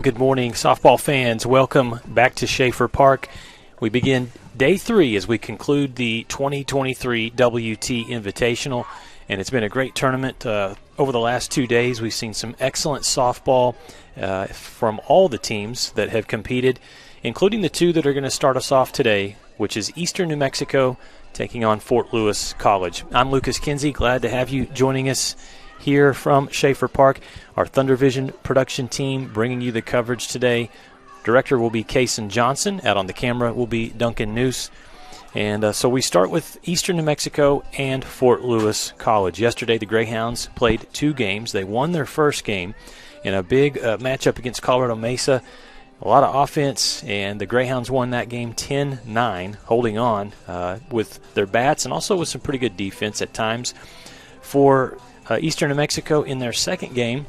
good morning, softball fans. Welcome back to Schaefer Park. We begin day 3 as we conclude the 2023 WT Invitational, and it's been a great tournament. Over the last 2 days, we've seen some excellent softball from all the teams that have competed, including the 2 that are going to start us off today, which is Eastern New Mexico taking on Fort Lewis College. I'm Lucas Kinsey. Glad to have you joining us here from Schaefer Park. Our Thunder Vision production team bringing you the coverage today. Director will be Kaysen Johnson. Out on the camera will be Duncan Noose. And so we start with Eastern New Mexico and Fort Lewis College. Yesterday the Greyhounds played 2 games. They won their first game in a big matchup against Colorado Mesa. A lot of offense, and the Greyhounds won that game 10-9, holding on with their bats and also with some pretty good defense at times. For Eastern New Mexico, in their second game,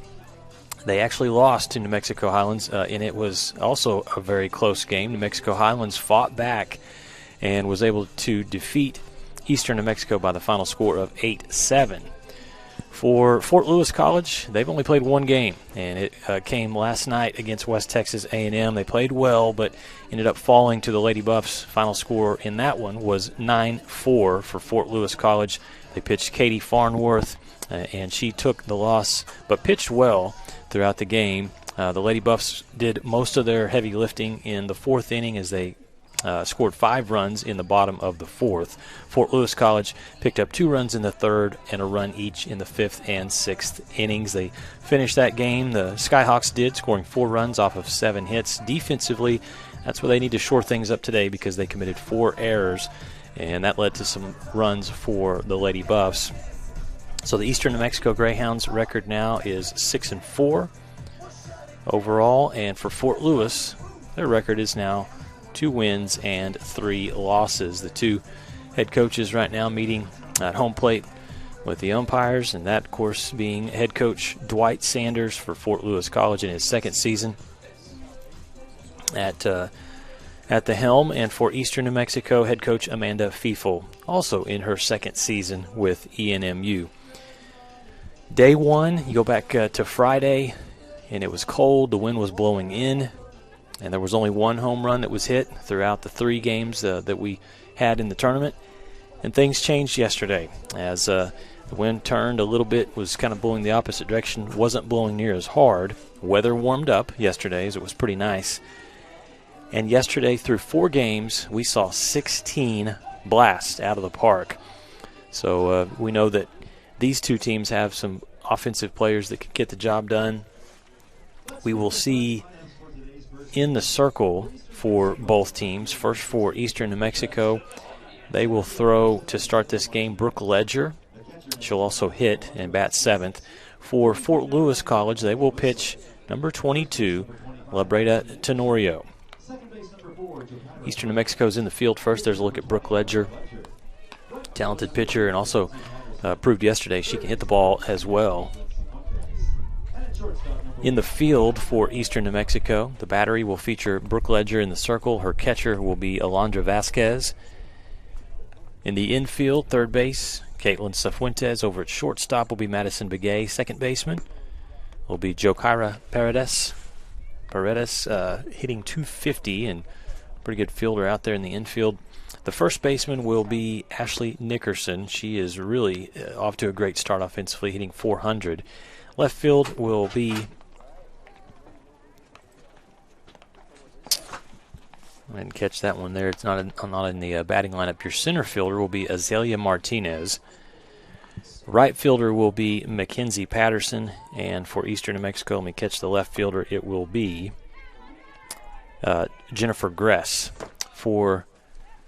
they actually lost to New Mexico Highlands, and it was also a very close game. New Mexico Highlands fought back and was able to defeat Eastern New Mexico by the final score of 8-7. For Fort Lewis College, they've only played 1 game, and it came last night against West Texas A&M. They played well, but ended up falling to the Lady Buffs. Final score in that one was 9-4 for Fort Lewis College. They pitched Katie Farnworth, and she took the loss, but pitched well throughout the game. The Lady Buffs did most of their heavy lifting in the 4th inning as they scored 5 runs in the bottom of the 4th. Fort Lewis College picked up 2 runs in the 3rd and a run each in the 5th and 6th innings. They finished that game, the Skyhawks did, scoring 4 runs off of 7 hits. Defensively, that's where they need to shore things up today because they committed 4 errors, and that led to some runs for the Lady Buffs. So the Eastern New Mexico Greyhounds record now is 6-4 overall, and for Fort Lewis, their record is now 2 wins and 3 losses. The 2 head coaches right now meeting at home plate with the umpires, and that, of course, being head coach Dwight Sanders for Fort Lewis College in his 2nd season at the helm, and for Eastern New Mexico, head coach Amanda Fiefel, also in her 2nd season with ENMU. Day 1, you go back to Friday, and it was cold. The wind was blowing in, and there was only 1 home run that was hit throughout the 3 games that we had in the tournament. And things changed yesterday as the wind turned a little bit, was kind of blowing the opposite direction, wasn't blowing near as hard. Weather warmed up yesterday as it was pretty nice. And yesterday, through 4 games, we saw 16 blasts out of the park. So we know that these 2 teams have some offensive players that could get the job done. We will see in the circle for both teams. First for Eastern New Mexico, they will throw to start this game Brooke Ledger. She'll also hit and bat 7th. For Fort Lewis College, they will pitch number 22, Labreda Tenorio. Eastern New Mexico's in the field first. There's a look at Brooke Ledger. Talented pitcher, and also proved yesterday she can hit the ball as well. In the field for Eastern New Mexico, the battery will feature Brooke Ledger in the circle. Her catcher will be Alondra Vasquez. In the infield, third base, Caitlin Cifuentes. Over at shortstop will be Madison Begay. Second baseman will be Jokaira Paredes. Hitting .250 and pretty good fielder out there in the infield. The first baseman will be Ashley Nickerson. She is really off to a great start offensively, hitting .400. Left field will be, I didn't catch that one there. It's not in the batting lineup. Your center fielder will be Azalea Martinez. Right fielder will be Mackenzie Patterson. And for Eastern New Mexico, let me catch the left fielder. It will be Jennifer Gress. For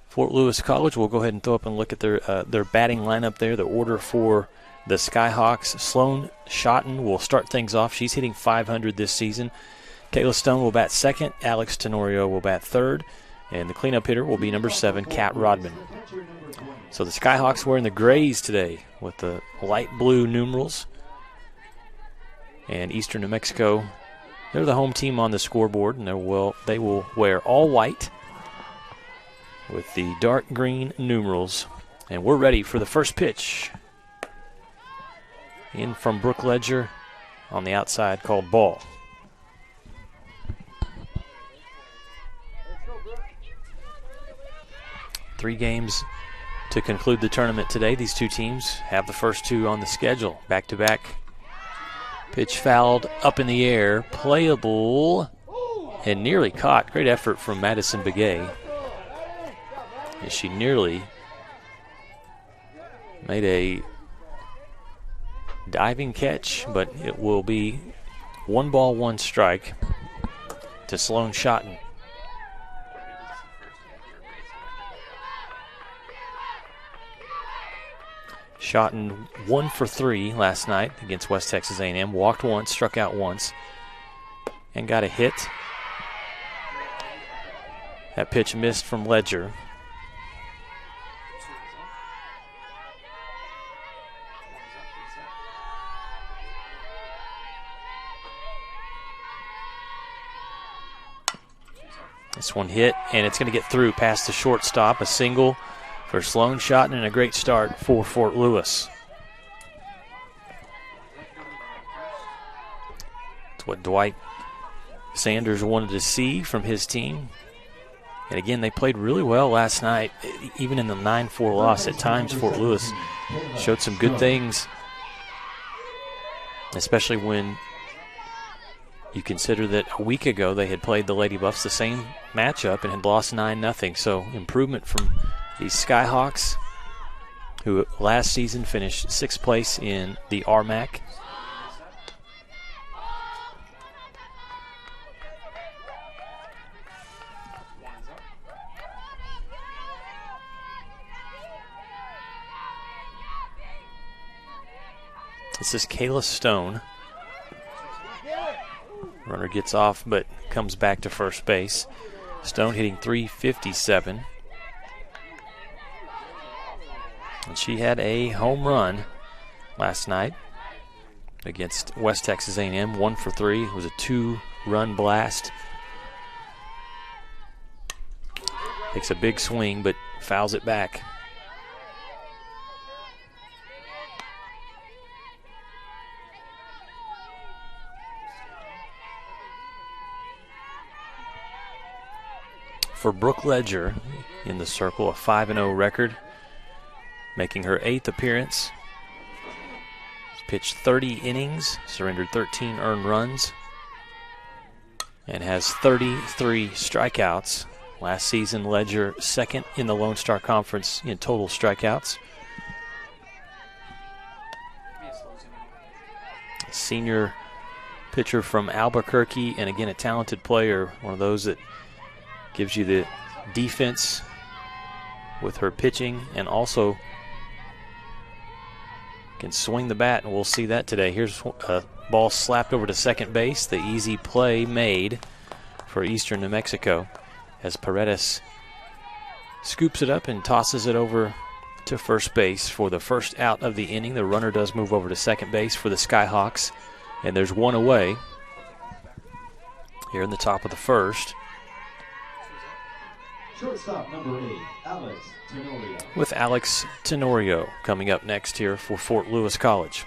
Fort Lewis College, we'll go ahead and throw up and look at their batting lineup there. The order for the Skyhawks, Sloan Schotten will start things off. She's hitting .500 this season. Kayla Stone will bat 2nd. Alex Tenorio will bat 3rd. And the cleanup hitter will be number 7, Kat Rodman. So the Skyhawks wearing the grays today with the light blue numerals. And Eastern New Mexico, they're the home team on the scoreboard, and they will wear all white with the dark green numerals. And we're ready for the first pitch. In from Brooke Ledger on the outside, called ball. 3 games to conclude the tournament today. These two teams have the first 2 on the schedule. Back-to-back. Pitch fouled up in the air. Playable and nearly caught. Great effort from Madison Begay. And she nearly made a diving catch, but it will be 1 ball, 1 strike to Sloan Schotten. Schotten 1 for 3 last night against West Texas A&M. Walked once, struck out once, and got a hit. That pitch missed from Ledger. This one hit, and it's going to get through past the shortstop. A single for Sloan Schotten and a great start for Fort Lewis. It's what Dwight Sanders wanted to see from his team. And again, they played really well last night, even in the 9-4 loss. At times, Fort Lewis showed some good things, especially when you consider that a week ago they had played the Lady Buffs the same matchup and had lost 9-0. So improvement from these Skyhawks, who last season finished 6th place in the RMAC. This is Kayla Stone. Runner gets off but comes back to first base. Stone hitting .357. And she had a home run last night against West Texas A&M, 1 for 3. It was a 2-run blast. Takes a big swing but fouls it back. For Brooke Ledger in the circle, a 5-0 record, making her 8th appearance. She's pitched 30 innings, surrendered 13 earned runs, and has 33 strikeouts. Last season, Ledger 2nd in the Lone Star Conference in total strikeouts. A senior pitcher from Albuquerque, and again a talented player, one of those that gives you the defense with her pitching and also can swing the bat, and we'll see that today. Here's a ball slapped over to second base. The easy play made for Eastern New Mexico as Paredes scoops it up and tosses it over to first base for the first out of the inning. The runner does move over to second base for the Skyhawks, and there's 1 away here in the top of the first. Shortstop number 8, Alex Tenorio. With Alex Tenorio coming up next here for Fort Lewis College.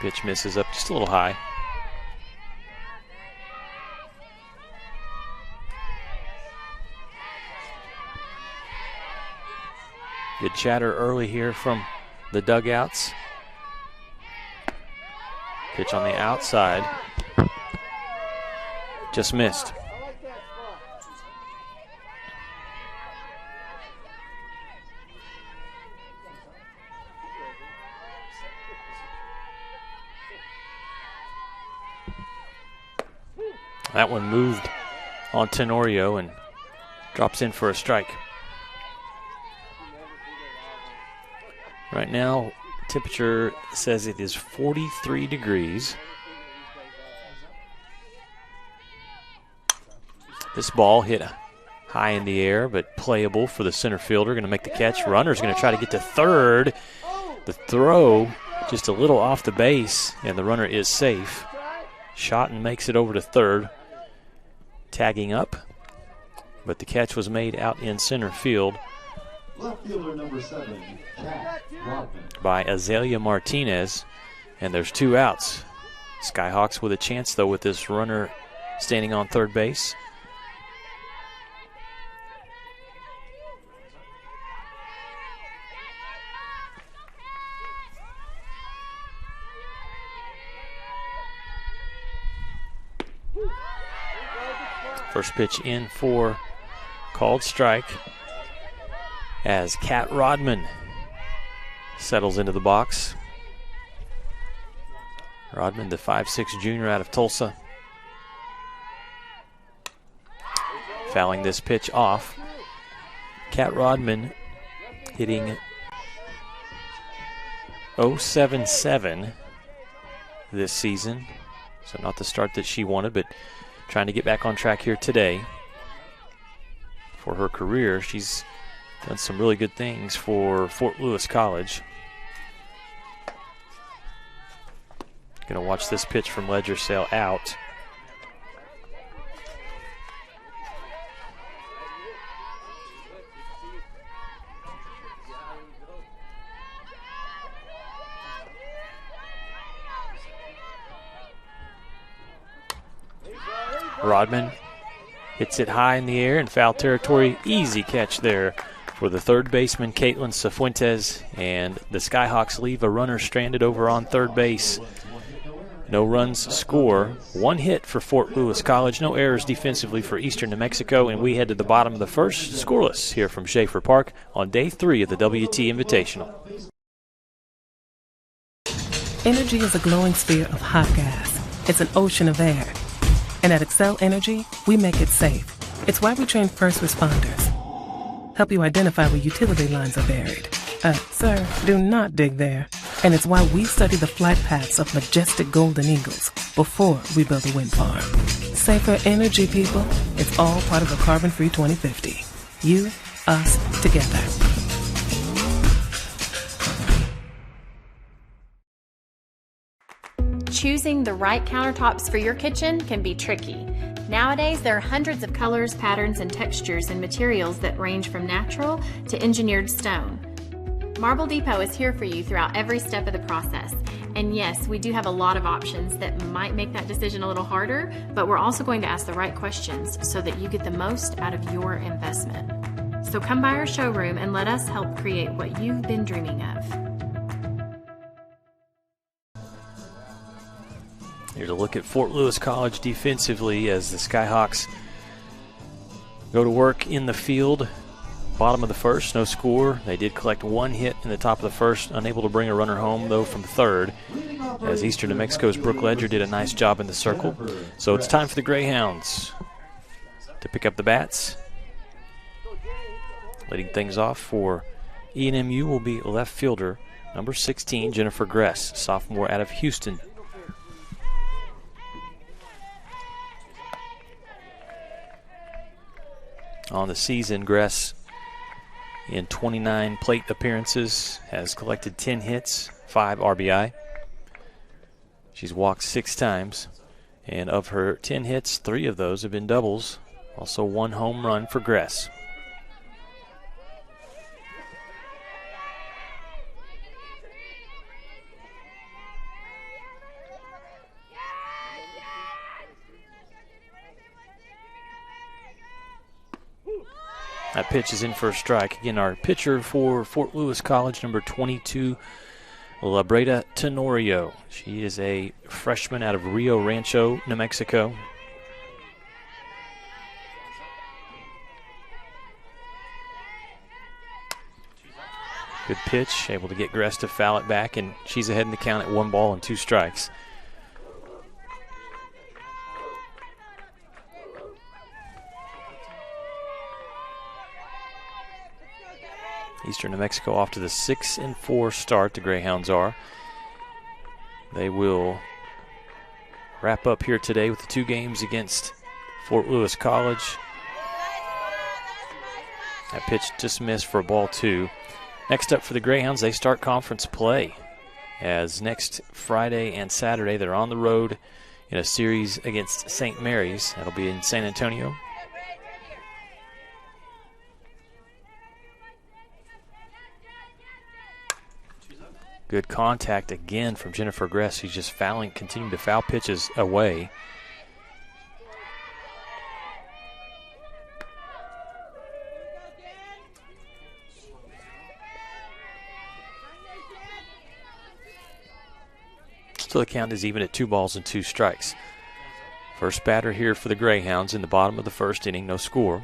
Pitch misses up just a little high. Good chatter early here from the dugouts. Pitch on the outside. Just missed. That one moved on Tenorio and drops in for a strike. Right now, temperature says it is 43 degrees. This ball hit high in the air, but playable for the center fielder. Going to make the catch. Runner's going to try to get to third. The throw just a little off the base, and the runner is safe. Schotten makes it over to third, tagging up, but the catch was made out in center field. Left fielder number 7, Kat Rodman. By Azalea Martinez, and there's 2 outs. Skyhawks with a chance, though, with this runner standing on third base. First pitch in for called strike as Kat Rodman settles into the box. Rodman, the 5'6" junior out of Tulsa. Fouling this pitch off. Kat Rodman hitting .077 this season. So not the start that she wanted, but trying to get back on track here today. For her career, she's done some really good things for Fort Lewis College. Going to watch this pitch from Ledger sail out. Rodman hits it high in the air in foul territory. Easy catch there for the third baseman, Caitlin Cifuentes. And the Skyhawks leave a runner stranded over on third base. No runs score. One hit for Fort Lewis College. No errors defensively for Eastern New Mexico. And we head to the bottom of the first, scoreless here from Schaefer Park on day 3 of the WT Invitational. Energy is a glowing sphere of hot gas. It's an ocean of air. And at Excel Energy, we make it safe. It's why we train first responders. Help you identify where utility lines are buried. Sir, do not dig there. And it's why we study the flight paths of majestic golden eagles before we build a wind farm. Safer energy, people. It's all part of a carbon-free 2050. You, us, together. Choosing the right countertops for your kitchen can be tricky. Nowadays, there are hundreds of colors, patterns, and textures and materials that range from natural to engineered stone. Marble Depot is here for you throughout every step of the process. And yes, we do have a lot of options that might make that decision a little harder, but we're also going to ask the right questions so that you get the most out of your investment. So come by our showroom and let us help create what you've been dreaming of. Here's a look at Fort Lewis College defensively as the Skyhawks go to work in the field. Bottom of the first, no score. They did collect one hit in the top of the first, unable to bring a runner home, though, from third, as Eastern New Mexico's Brooke Ledger did a nice job in the circle. So it's time for the Greyhounds to pick up the bats. Leading things off for ENMU will be left fielder number 16, Jennifer Gress, sophomore out of Houston. On the season, Gress, in 29 plate appearances, has collected 10 hits, 5 RBI. She's walked 6 times, and of her 10 hits, 3 of those have been doubles. Also 1 home run for Gress. That pitch is in for a strike. Again, our pitcher for Fort Lewis College, number 22, Labreda Tenorio. She is a freshman out of Rio Rancho, New Mexico. Good pitch, able to get Gress to foul it back, and she's ahead in the count at 1 ball and 2 strikes. Eastern New Mexico off to the 6-4 start, the Greyhounds are. They will wrap up here today with the 2 games against Fort Lewis College. That pitch just missed for a ball 2. Next up for the Greyhounds, they start conference play, as next Friday and Saturday they're on the road in a series against St. Mary's. That'll be in San Antonio. Good contact again from Jennifer Gress, who's just continuing to foul pitches away. So the count is even at 2-2 strikes. First batter here for the Greyhounds in the bottom of the first inning, no score.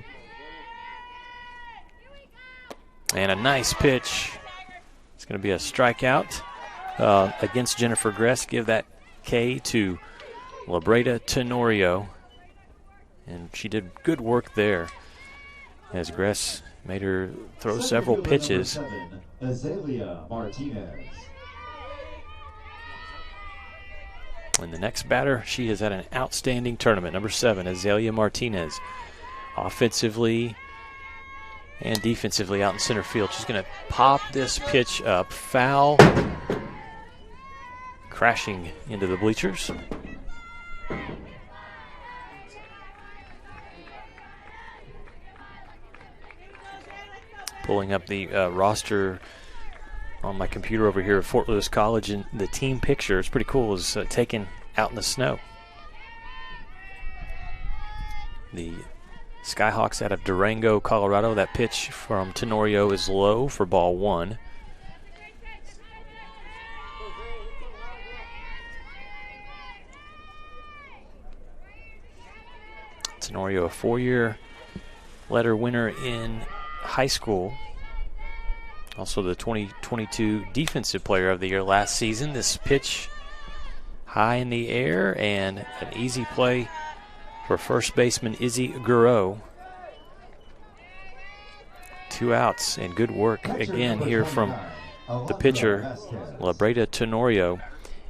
And a nice pitch. It's going to be a strikeout against Jennifer Gress. Give that K to Labreda Tenorio. And she did good work there as Gress made her throw several pitches. 7, Azalea Martinez. And the next batter, she has had an outstanding tournament. Number 7, Azalea Martinez. Offensively and defensively out in center field. She's going to pop this pitch up. Foul. Crashing into the bleachers. Pulling up the roster on my computer over here at Fort Lewis College, and the team picture, it's pretty cool, is taken out in the snow. The Skyhawks out of Durango, Colorado. That pitch from Tenorio is low for ball 1. Tenorio, a 4-year letter winner in high school. Also the 2022 Defensive Player of the Year last season. This pitch high in the air and an easy play for first baseman Izzy Guerreau. 2 outs and good work again here from the pitcher, Labreda Tenorio.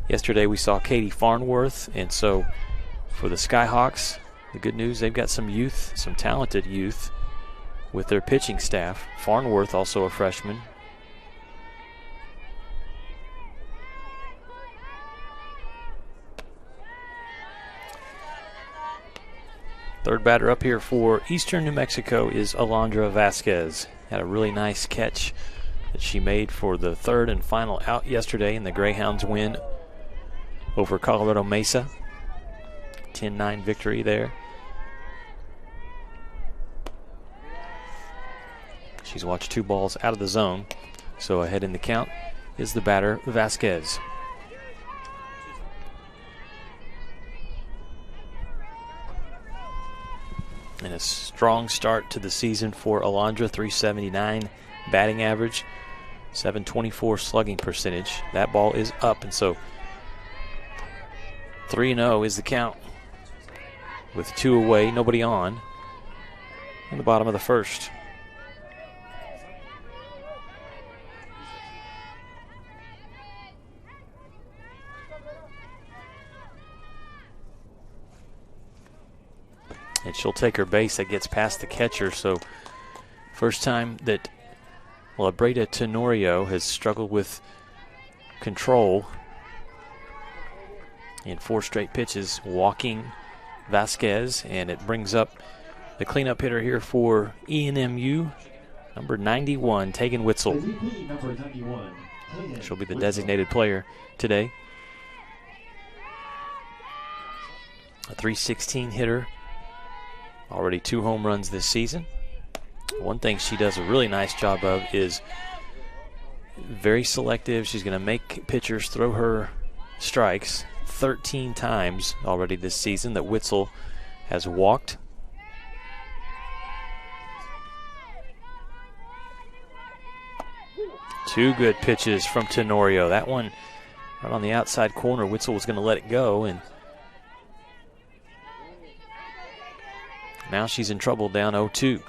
Yesterday we saw Katie Farnworth, and so for the Skyhawks, the good news, they've got some youth, some talented youth with their pitching staff. Farnworth, also a freshman. Third batter up here for Eastern New Mexico is Alondra Vasquez. Had a really nice catch that she made for the third and final out yesterday in the Greyhounds win over Colorado Mesa. 10-9 victory there. She's watched 2 balls out of the zone. So ahead in the count is the batter, Vasquez. And a strong start to the season for Alondra. 379 batting average, 724 slugging percentage. That ball is up, and so 3-0 is the count with 2 away, nobody on in the bottom of the first. And she'll take her base that gets past the catcher. So first time that Labreda Tenorio has struggled with control in 4 straight pitches, walking Vasquez, and it brings up the cleanup hitter here for ENMU, number 91, Tegan Witzel. Number 91, Tegan She'll be the Witzel. designated player today. A .316 hitter. Already 2 home runs this season. One thing she does a really nice job of is very selective. She's going to make pitchers throw her strikes 13 times already this season that Witzel has walked. Two good pitches from Tenorio. That one right on the outside corner. Witzel was going to let it go, and now she's in trouble, down 0-2.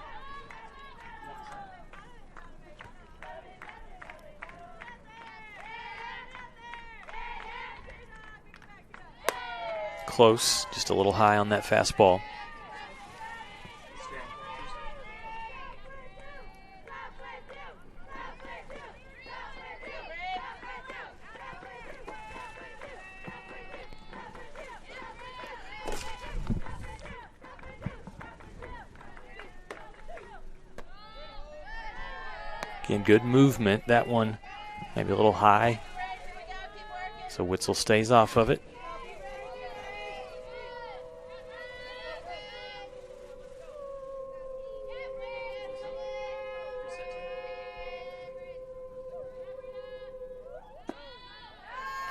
Close, just a little high on that fastball. Again, good movement. That one maybe a little high, so Witzel stays off of it.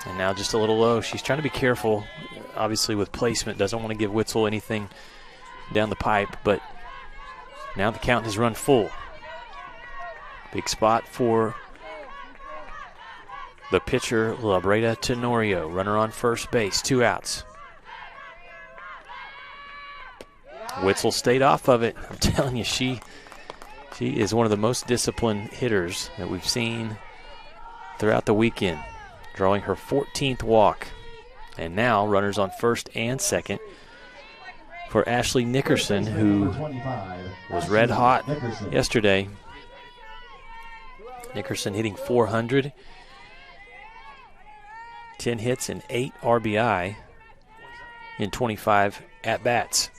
And now just a little low. She's trying to be careful, obviously, with placement. Doesn't want to give Witzel anything down the pipe, but now the count has run full. Big spot for the pitcher, Labreda Tenorio. Runner on first base, 2 outs. Witzel stayed off of it. I'm telling you, she is one of the most disciplined hitters that we've seen throughout the weekend, drawing her 14th walk. And now runners on first and second for Ashley Nickerson, who was red hot yesterday. Nickerson hitting .400, 10 hits and 8 RBI in 25 at-bats.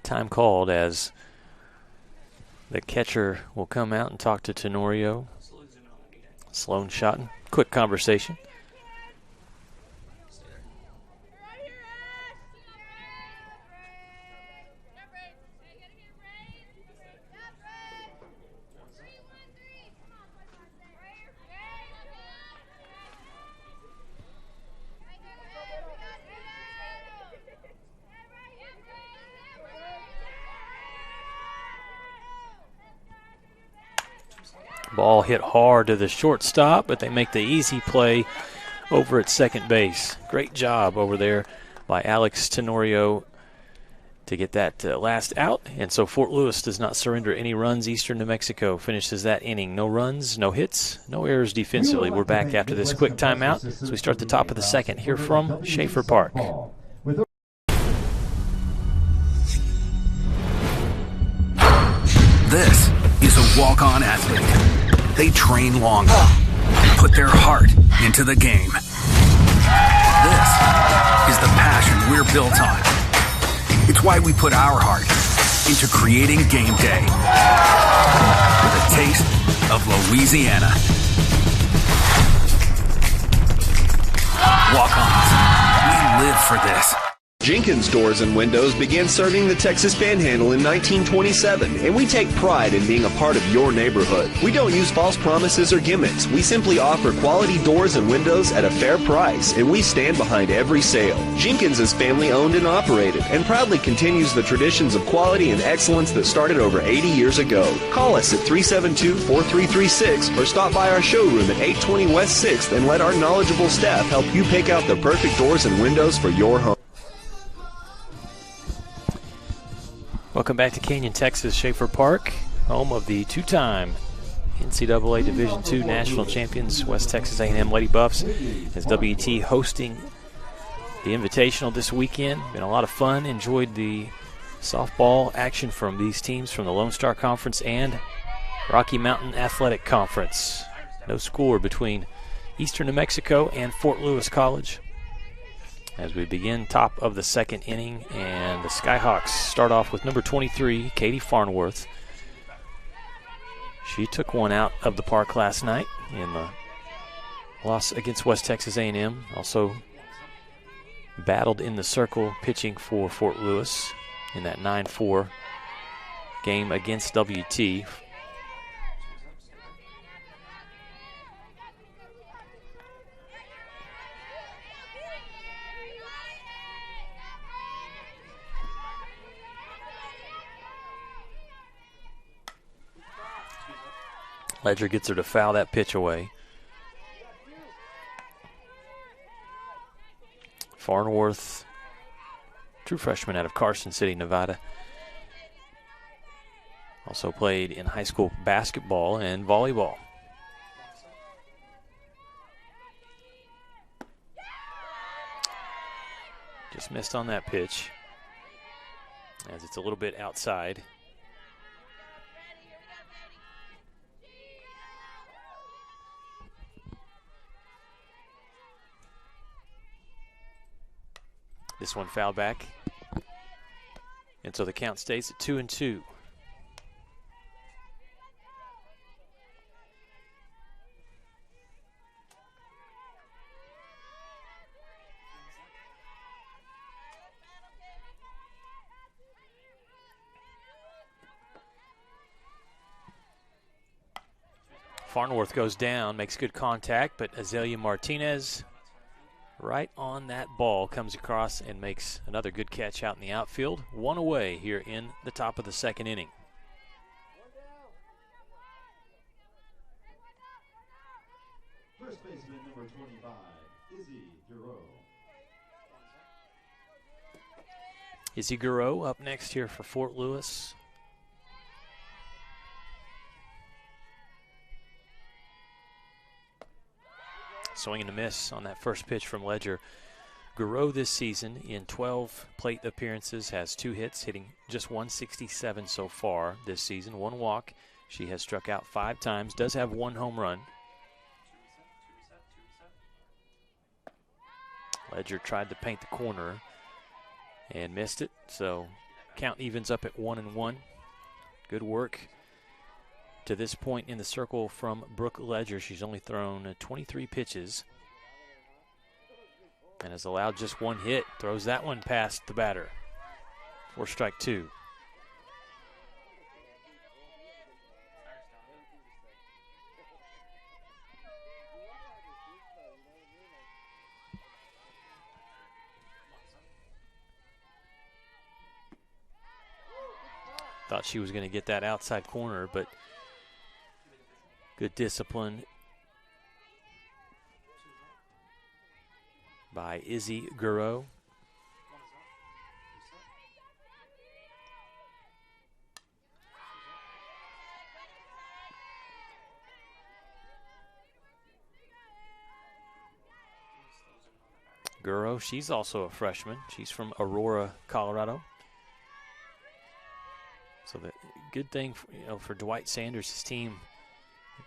Time called as the catcher will come out and talk to Tenorio. Sloan Schotten. Quick conversation. Ball hit hard to the shortstop, but they make the easy play over at second base. Great job over there by Alex Tenorio to get that last out. And so Fort Lewis does not surrender any runs. Eastern New Mexico finishes that inning. No runs, no hits, no errors defensively. We're back after this quick timeout as we start the top of the second here from Schaefer Park. This is a walk-on athlete. They train longer, put their heart into the game. This is the passion we're built on. It's why we put our heart into creating game day with a taste of Louisiana. Walk-ons, we live for this. Jenkins Doors and Windows began serving the Texas Panhandle in 1927, and we take pride in being a part of your neighborhood. We don't use false promises or gimmicks. We simply offer quality doors and windows at a fair price, and we stand behind every sale. Jenkins is family owned and operated, and proudly continues the traditions of quality and excellence that started over 80 years ago. Call us at 372-4336 or stop by our showroom at 820 West 6th and let our knowledgeable staff help you pick out the perfect doors and windows for your home. Welcome back to Canyon, Texas, Schaefer Park, home of the two-time NCAA Division II national champions, West Texas A&M Lady Buffs, as WT hosting the Invitational this weekend. Been a lot of fun. Enjoyed the softball action from these teams from the Lone Star Conference and Rocky Mountain Athletic Conference. No score between Eastern New Mexico and Fort Lewis College as we begin top of the second inning, and the Skyhawks start off with number 23, Katie Farnworth. She took one out of the park last night in the loss against West Texas A&M. Also battled in the circle pitching for Fort Lewis in that 9-4 game against WT. Ledger gets her to foul that pitch away. Farnworth, true freshman out of Carson City, Nevada. Also played in high school basketball and volleyball. Just missed on that pitch as it's a little bit outside. This one fouled back. And so the count stays at 2-2. Farnworth goes down, makes good contact, but Azalea Martinez right on that ball comes across and makes another good catch out in the outfield. One away here in the top of the second inning. First baseman number 25, Izzy Giroux. Izzy Giroux up next here for Fort Lewis. Swing and a miss on that first pitch from Ledger. Giroux this season in 12 plate appearances has 2 hits, hitting just 167 so far this season. 1 walk. She has struck out 5 times, does have 1 home run. Ledger tried to paint the corner and missed it, so count evens up at 1-1. Good work to this point in the circle from Brooke Ledger. She's only thrown 23 pitches and has allowed just 1 hit. Throws that one past the batter for strike 2. Thought she was going to get that outside corner, but good discipline by Izzy Giroux. Giroux, she's also a freshman. She's from Aurora, Colorado. So the good thing for Dwight Sanders' team,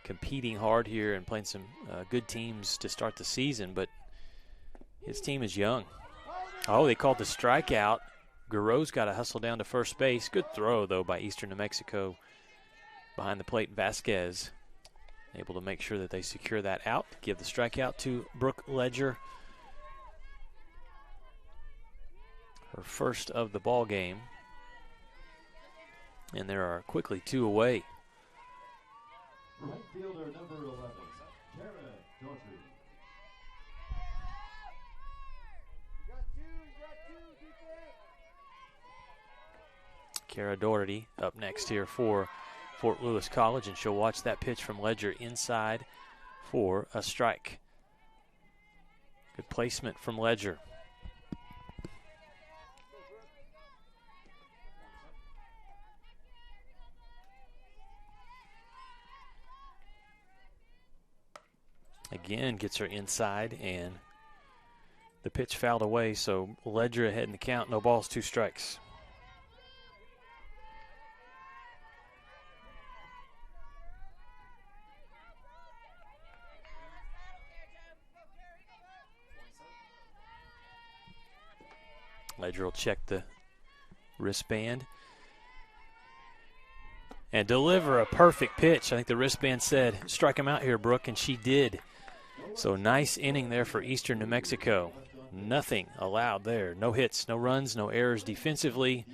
competing hard here and playing some good teams to start the season, but his team is young. Oh, they called the strikeout. Giroux's got to hustle down to first base. Good throw, though, by Eastern New Mexico. Behind the plate, Vasquez able to make sure that they secure that out. Give the strikeout to Brooke Ledger. Her first of the ball game. And there are quickly 2 away. Right fielder number 11, Kara Daughtry. Kara Daugherty up next here for Fort Lewis College, and she'll watch that pitch from Ledger inside for a strike. Good placement from Ledger. Again, gets her inside, and the pitch fouled away, so Ledger ahead in the count. No balls, 2 strikes. Ledger will check the wristband and deliver a perfect pitch. I think the wristband said, strike him out here, Brooke, and she did. So nice inning there for Eastern New Mexico. Nothing allowed there. No hits, no runs, no errors defensively.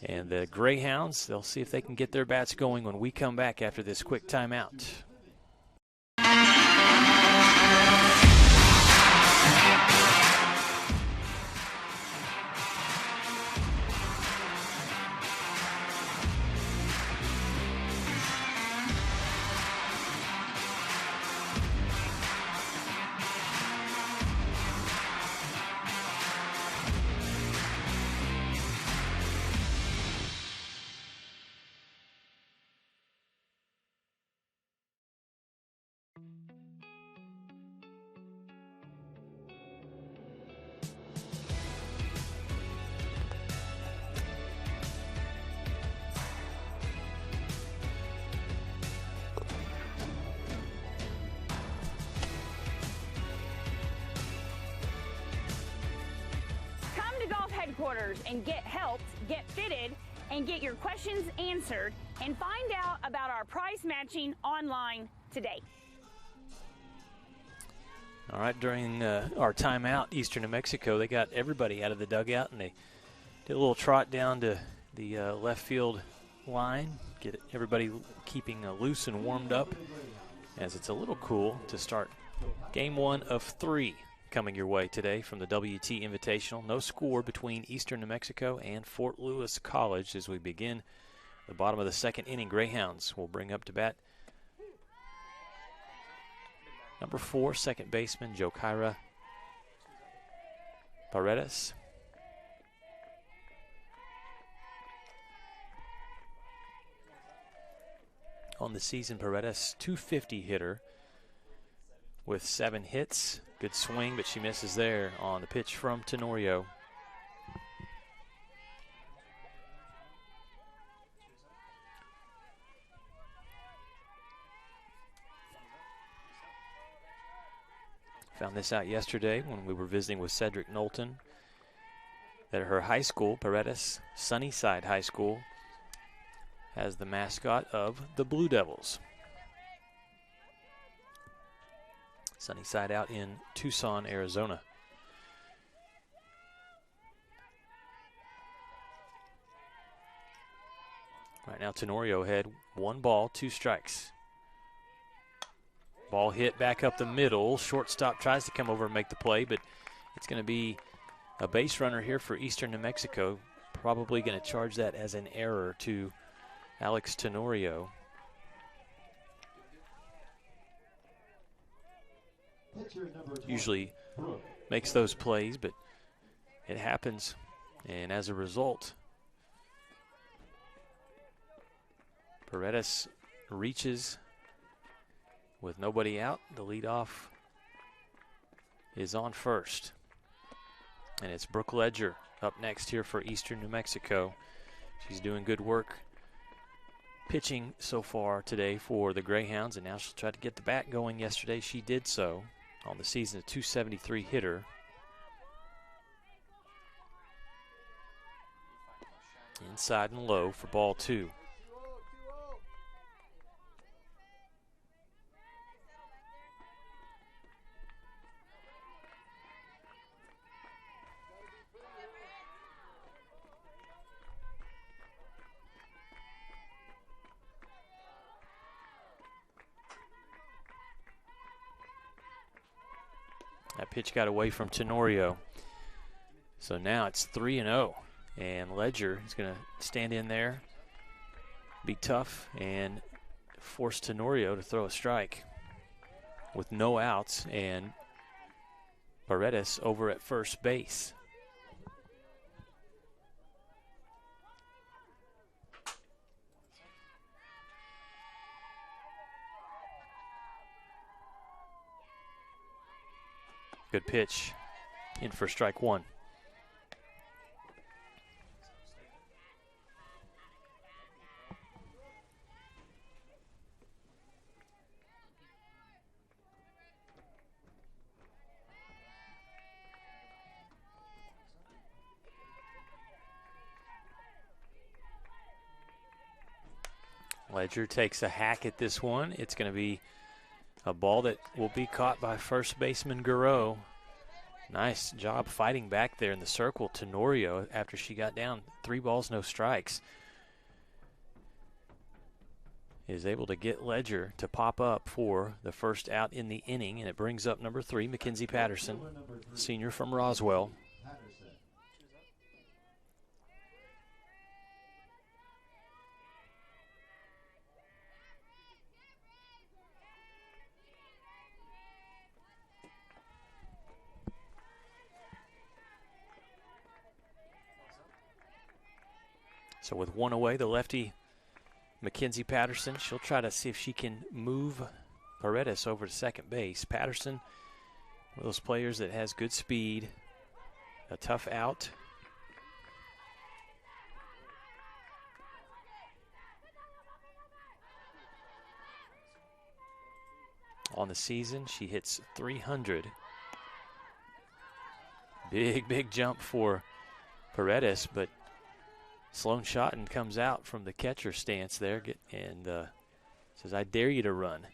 And the Greyhounds, they'll see if they can get their bats going when we come back after this quick timeout. And get helped, get fitted, and get your questions answered, and find out about our price matching online today. All right, during our timeout, Eastern New Mexico, they got everybody out of the dugout, and they did a little trot down to the left field line, get everybody keeping loose and warmed up. as it's a little cool to start game 1 of 3 coming your way today from the WT Invitational. No score between Eastern New Mexico and Fort Lewis College as we begin the bottom of the second inning. Greyhounds will bring up to bat number 4, second baseman Jokira Paredes. On the season, Paredes, .250 hitter with 7 hits. Good swing, but she misses there on the pitch from Tenorio. Found this out yesterday when we were visiting with Cedric Knowlton, that her high school, Paredes Sunnyside High School, has the mascot of the Blue Devils. Sunnyside out in Tucson, Arizona. Right now Tenorio had 1 ball, 2 strikes. Ball hit back up the middle. Shortstop tries to come over and make the play, but it's going to be a base runner here for Eastern New Mexico. Probably going to charge that as an error to Alex Tenorio. Usually makes those plays, but it happens. And as a result, Paredes reaches with nobody out. The leadoff is on first. And it's Brooke Ledger up next here for Eastern New Mexico. She's doing good work pitching so far today for the Greyhounds, and now she'll try to get the bat going. Yesterday she did so. On the season, a .273 hitter. Inside and low for ball 2. That pitch got away from Tenorio. So now it's 3-0. And Ledger is going to stand in there, be tough, and force Tenorio to throw a strike with no outs, and Paredes over at first base. Good pitch in for strike 1. Ledger takes a hack at this one. It's going to be a ball that will be caught by first baseman Garreau. Nice job fighting back there in the circle. Tenorio, after she got down 3 balls, no strikes, is able to get Ledger to pop up for the first out in the inning, and it brings up number 3, Mackenzie Patterson, senior from Roswell. So with 1 away, the lefty Mackenzie Patterson, she'll try to see if she can move Paredes over to second base. Patterson, one of those players that has good speed, a tough out. On the season, she hits .300. Big jump for Paredes, but Sloan Schotten comes out from the catcher stance there and says, "I dare you to run."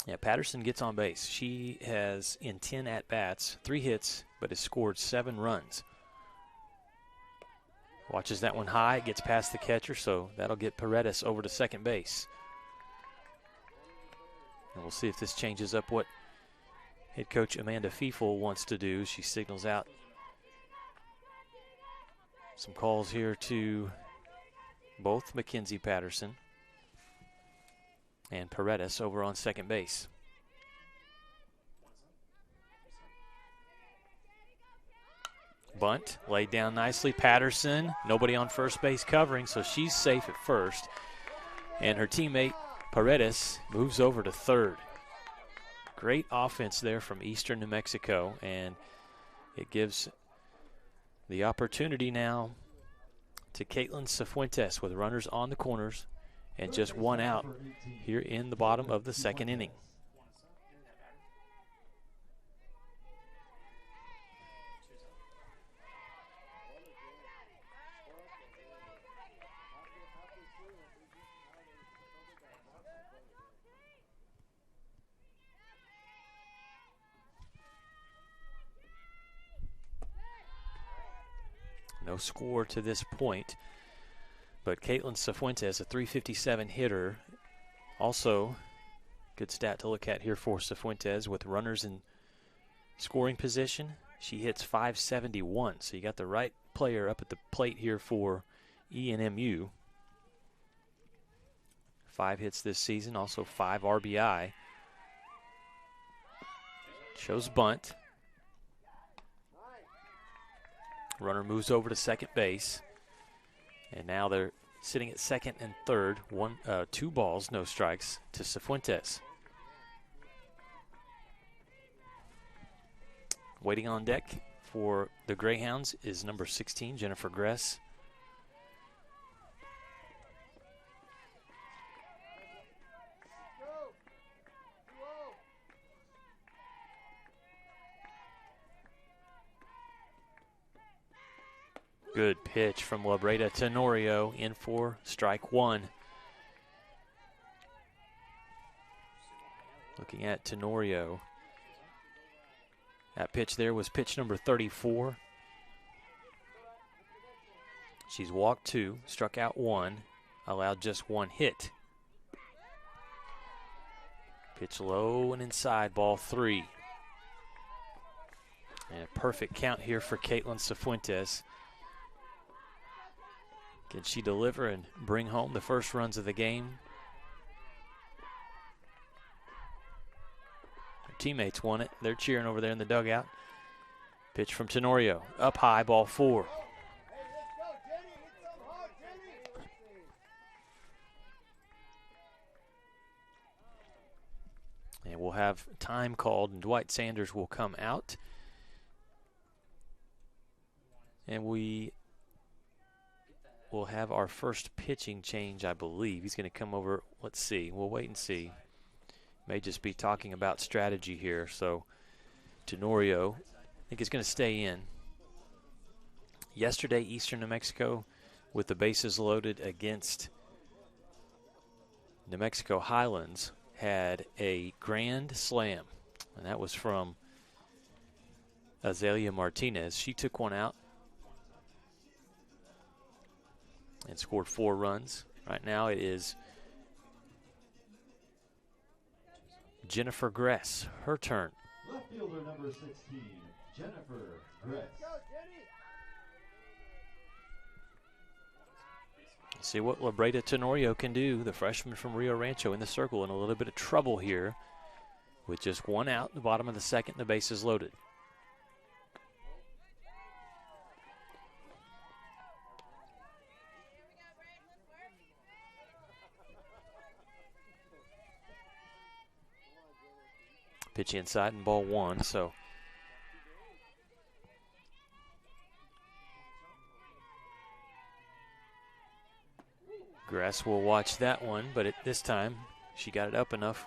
Yeah, Patterson gets on base. She has, in 10 at-bats, 3 hits, but has scored 7 runs. Watches that one high. It gets past the catcher, so that'll get Paredes over to second base. And we'll see if this changes up what head coach Amanda Fiefel wants to do. She signals out some calls here to both Mackenzie Patterson and Paredes over on second base. Bunt laid down nicely. Patterson, nobody on first base covering, so she's safe at first. And her teammate Paredes moves over to third. Great offense there from Eastern New Mexico, and it gives the opportunity now to Caitlin Cifuentes with runners on the corners and just one out here in the bottom of the second inning. No score to this point, but Caitlin Cifuentes, a .357 hitter. Also, good stat to look at here for Cifuentes with runners in scoring position. She hits .571, so you got the right player up at the plate here for ENMU. 5 hits this season, also 5 RBI. Shows bunt. Runner moves over to second base, and now they're sitting at second and third. 2 balls, no strikes to Cifuentes. Waiting on deck for the Greyhounds is number 16, Jennifer Gress. Good pitch from Labreda Tenorio, in for strike one. Looking at Tenorio. That pitch there was pitch number 34. She's walked 2, struck out 1, allowed just 1 hit. Pitch low and inside, ball 3. And a perfect count here for Caitlin Cifuentes. Can she deliver and bring home the first runs of the game? Her teammates won it. They're cheering over there in the dugout. Pitch from Tenorio. Up high, ball 4. And we'll have time called, and Dwight Sanders will come out. And we will have our first pitching change, I believe. He's going to come over. Let's see. We'll wait and see. May just be talking about strategy here. So Tenorio, I think, is going to stay in. Yesterday, Eastern New Mexico, with the bases loaded against New Mexico Highlands, had a grand slam, and that was from Azalea Martinez. She took one out and scored 4 runs. Right now it is Jennifer Gress, her turn. Left fielder number 16, Jennifer Gress. See what Labreda Tenorio can do, the freshman from Rio Rancho, in the circle, in a little bit of trouble here with just 1 out in the bottom of the second, the bases loaded. Pitch inside and ball 1, so Gress will watch that one, but this time she got it up enough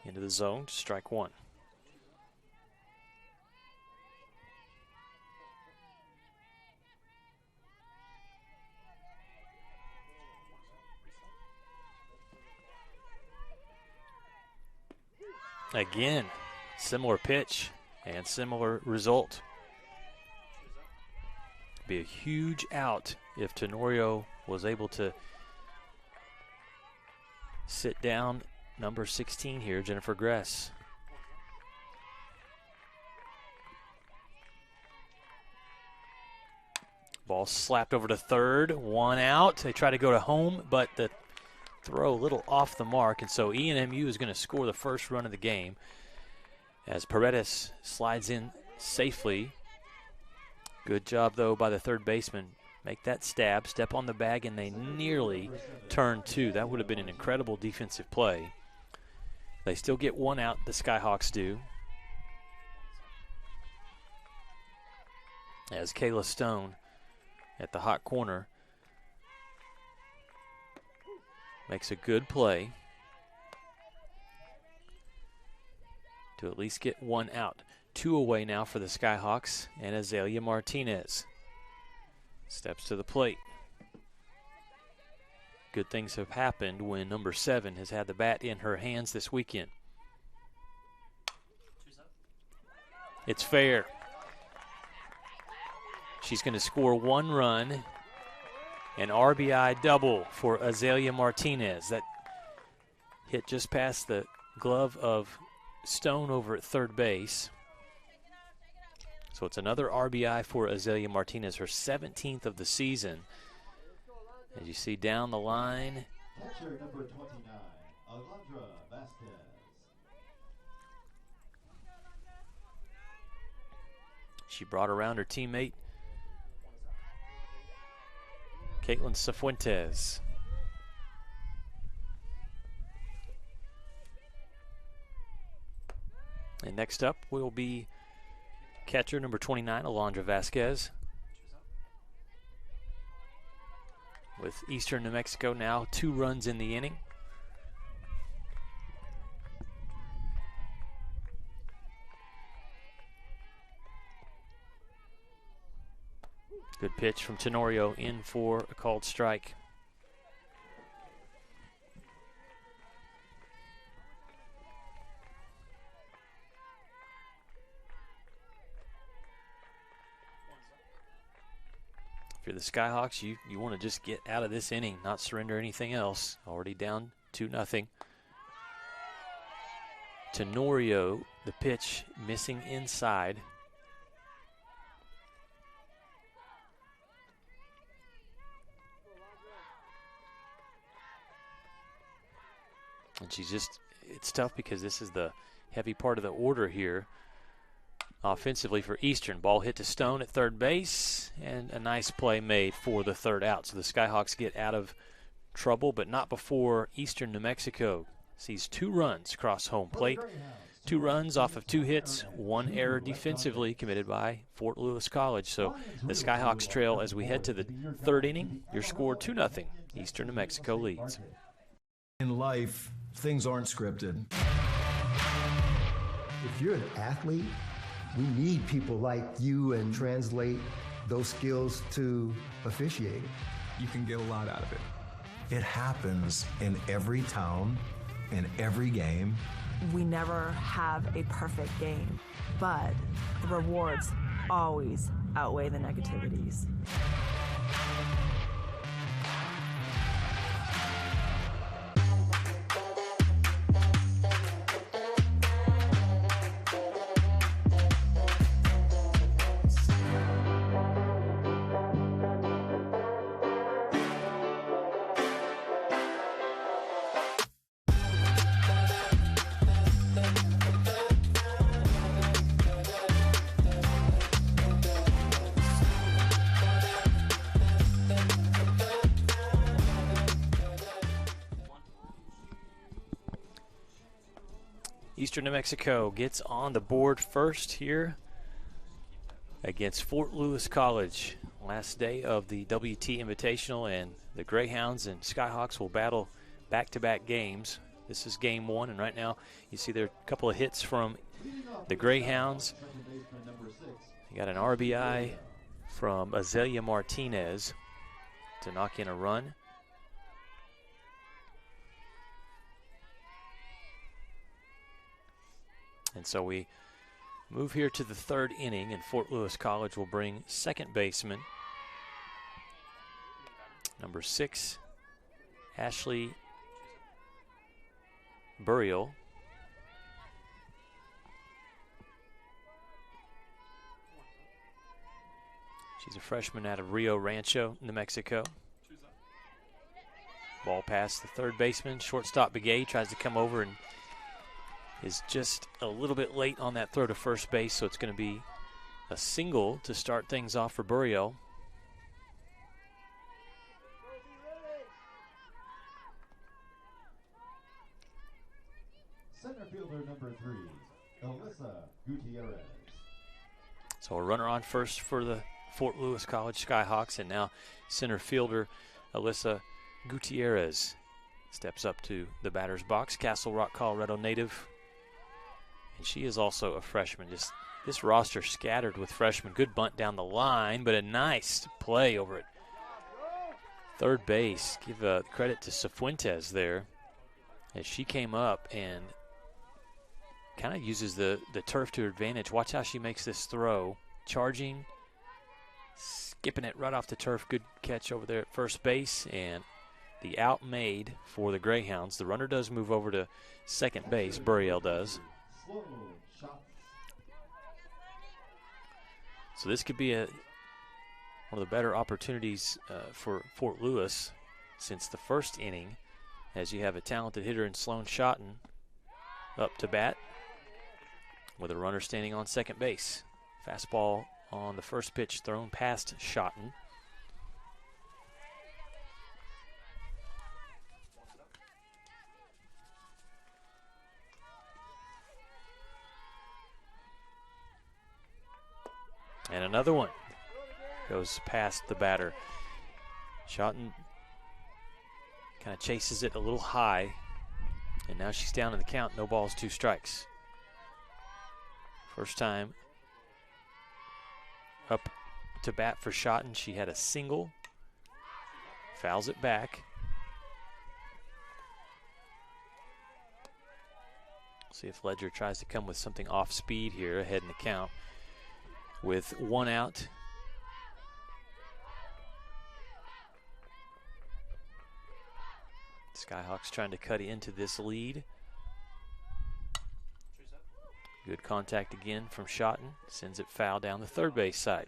into the zone to strike 1. Again, similar pitch and similar result. Be a huge out if Tenorio was able to sit down number 16 here, Jennifer Gress. Ball slapped over to third, one out. They try to go to home, but the throw a little off the mark, and so ENMU is going to score the first run of the game as Paredes slides in safely. Good job, though, by the third baseman. Make that stab, step on the bag, and they nearly turn two. That would have been an incredible defensive play. They still get one out, the Skyhawks do. As Kayla Stone at the hot corner makes a good play to at least get one out. Two away now for the Skyhawks, and Azalea Martinez steps to the plate. Good things have happened when number 7 has had the bat in her hands this weekend. It's fair. She's going to score one run, an RBI double for Azalea Martinez. That hit just past the glove of Stone over at third base. So it's another RBI for Azalea Martinez, her 17th of the season. As you see down the line, Catcher number 29, Alondra Vasquez. she brought around her teammate, Caitlin Cifuentes. And next up will be catcher number 29, Alondra Vasquez. With Eastern New Mexico now 2 runs in the inning. Good pitch from Tenorio in for a called strike. If you're the Skyhawks, you want to just get out of this inning, not surrender anything else. Already down 2-0. Tenorio, the pitch missing inside. And she's just, it's tough because this is the heavy part of the order here. Offensively for Eastern, ball hit to Stone at third base, and a nice play made for the third out. So the Skyhawks get out of trouble, but not before Eastern New Mexico sees 2 runs cross home plate. 2 runs off of 2 hits, 1 error defensively committed by Fort Lewis College. So the Skyhawks trail as we head to the 3rd inning. Your score 2-0. Eastern New Mexico leads. In life, things aren't scripted. If you're an athlete, we need people like you and translate those skills to officiating. You can get a lot out of it. It happens in every town, in every game. We never have a perfect game, but the rewards always outweigh the negativities. Eastern New Mexico gets on the board first here against Fort Lewis College. Last day of the WT Invitational, and the Greyhounds and Skyhawks will battle back-to-back games. This is game 1, and right now you see there are a couple of hits from the Greyhounds. You got an RBI from Azalea Martinez to knock in a run. And so we move here to the 3rd inning, and Fort Lewis College will bring second baseman Number 6, Ashley Burial. She's a freshman out of Rio Rancho, New Mexico. Ball past the third baseman. Shortstop Begay tries to come over and is just a little bit late on that throw to first base, so it's going to be a single to start things off for Burial. Center fielder number 3, Alyssa Gutierrez. So a runner on first for the Fort Lewis College Skyhawks, and now center fielder Alyssa Gutierrez steps up to the batter's box. Castle Rock, Colorado native, and she is also a freshman. Just this roster scattered with freshmen. Good bunt down the line, but a nice play over at third base. Give credit to Cifuentes there as she came up and kind of uses the turf to her advantage. Watch how she makes this throw. Charging, skipping it right off the turf. Good catch over there at first base, and the out made for the Greyhounds. The runner does move over to second base. Burial does. So this could be one of the better opportunities for Fort Lewis since the first inning, as you have a talented hitter in Sloan Schotten up to bat with a runner standing on second base. Fastball on the first pitch thrown past Schotten. And another one goes past the batter. Schotten kind of chases it a little high, and now she's down in the count. No balls, 2 strikes. First time up to bat for Schotten. She had a single, fouls it back. See if Ledger tries to come with something off speed here ahead in the count. With 1 out, Skyhawks trying to cut into this lead. Good contact again from Schotten. Sends it foul down the third base side.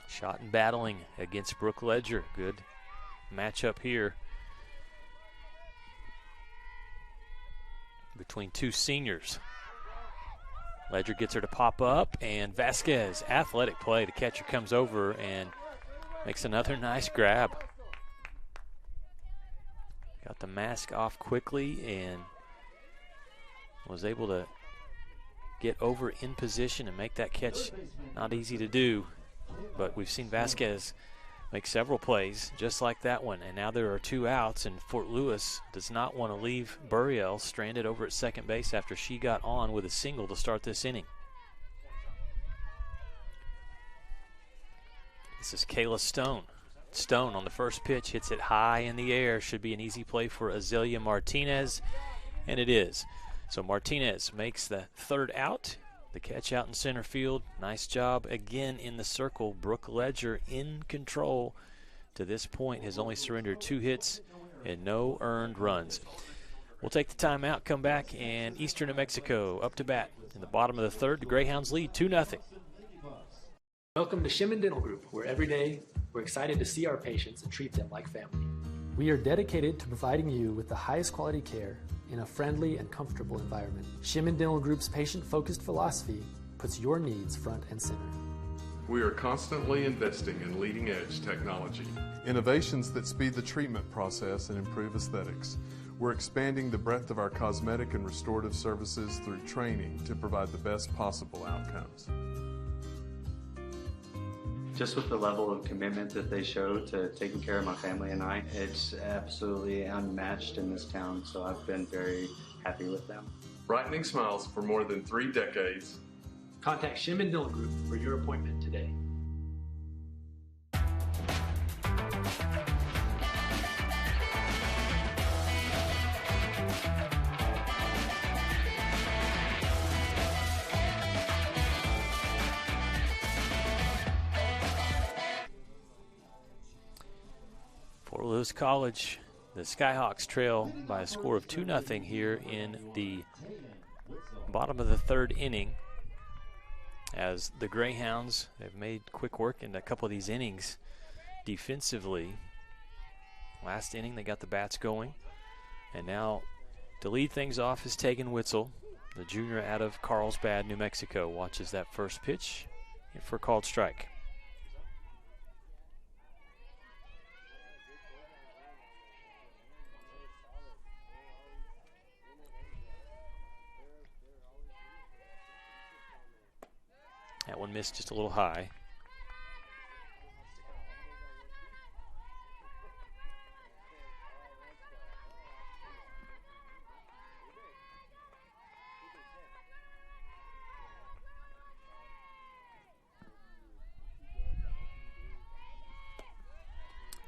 Schotten battling against Brooke Ledger. Good matchup here between 2 seniors. Ledger gets her to pop up, and Vasquez, athletic play. The catcher comes over and makes another nice grab. Got the mask off quickly and was able to get over in position and make that catch. Not easy to do, but we've seen Vasquez make several plays just like that one, and now there are 2 outs, and Fort Lewis does not want to leave Burial stranded over at second base after she got on with a single to start this inning. This is Kayla Stone. Stone on the first pitch hits it high in the air. Should be an easy play for Azalea Martinez, and it is. So Martinez makes the 3rd out. The catch out in center field. Nice job again in the circle. Brooke Ledger in control to this point. Has only surrendered 2 hits and no earned runs. We'll take the timeout, come back, and Eastern New Mexico up to bat. In the bottom of the 3rd, the Greyhounds lead 2-0. Welcome to Shimon Dental Group, where every day we're excited to see our patients and treat them like family. We are dedicated to providing you with the highest quality care in a friendly and comfortable environment. Shimon Dental Group's patient-focused philosophy puts your needs front and center. We are constantly investing in leading-edge technology. Innovations that speed the treatment process and improve aesthetics. We're expanding the breadth of our cosmetic and restorative services through training to provide the best possible outcomes. Just with the level of commitment that they show to taking care of my family and I, it's absolutely unmatched in this town, so I've been very happy with them. Brightening smiles for more than 3 decades. Contact Shimon Dental Group for your appointment today. Lewis College, the Skyhawks trail by a score of 2-0 here in the bottom of the third inning, as the Greyhounds have made quick work in a couple of these innings defensively. Last inning they got the bats going, and now to lead things off is Tegan Witzel, the junior out of Carlsbad, New Mexico. Watches that first pitch for a called strike. That one missed just a little high.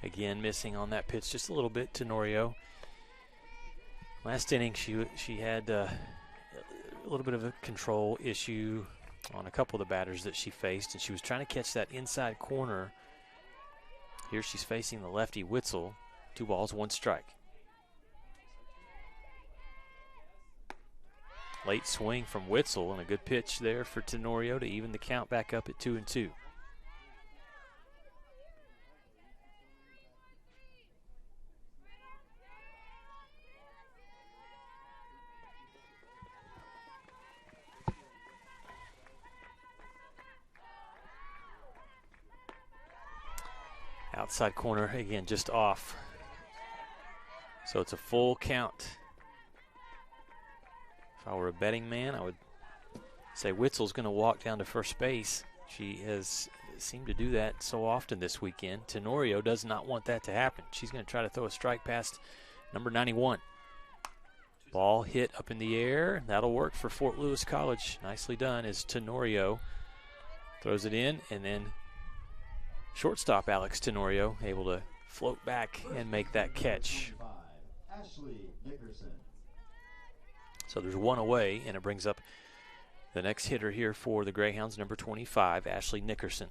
Again, missing on that pitch just a little bit. Tenorio. Last inning, she had a little bit of a control issue on a couple of the batters that she faced, and she was trying to catch that inside corner. Here she's facing the lefty Witzel. 2 balls, 1 strike. Late swing from Witzel, and a good pitch there for Tenorio to even the count back up at 2-2. Outside corner, again, just off. So it's a full count. If I were a betting man, I would say Witzel's going to walk down to first base. She has seemed to do that so often this weekend. Tenorio does not want that to happen. She's going to try to throw a strike past number 91. Ball hit up in the air. That'll work for Fort Lewis College. Nicely done as Tenorio throws it in, and then shortstop Alex Tenorio able to float back and make that catch. So there's 1 away, and it brings up the next hitter here for the Greyhounds, number 25, Ashley Nickerson.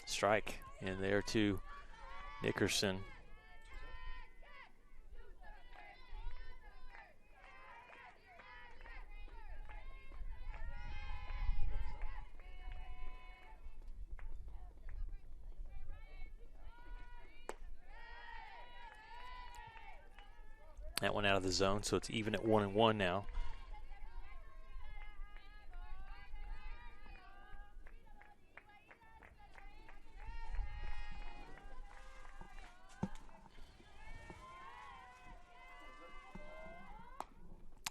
Strike in there to Nickerson. That one out of the zone, so it's even at 1-1 now.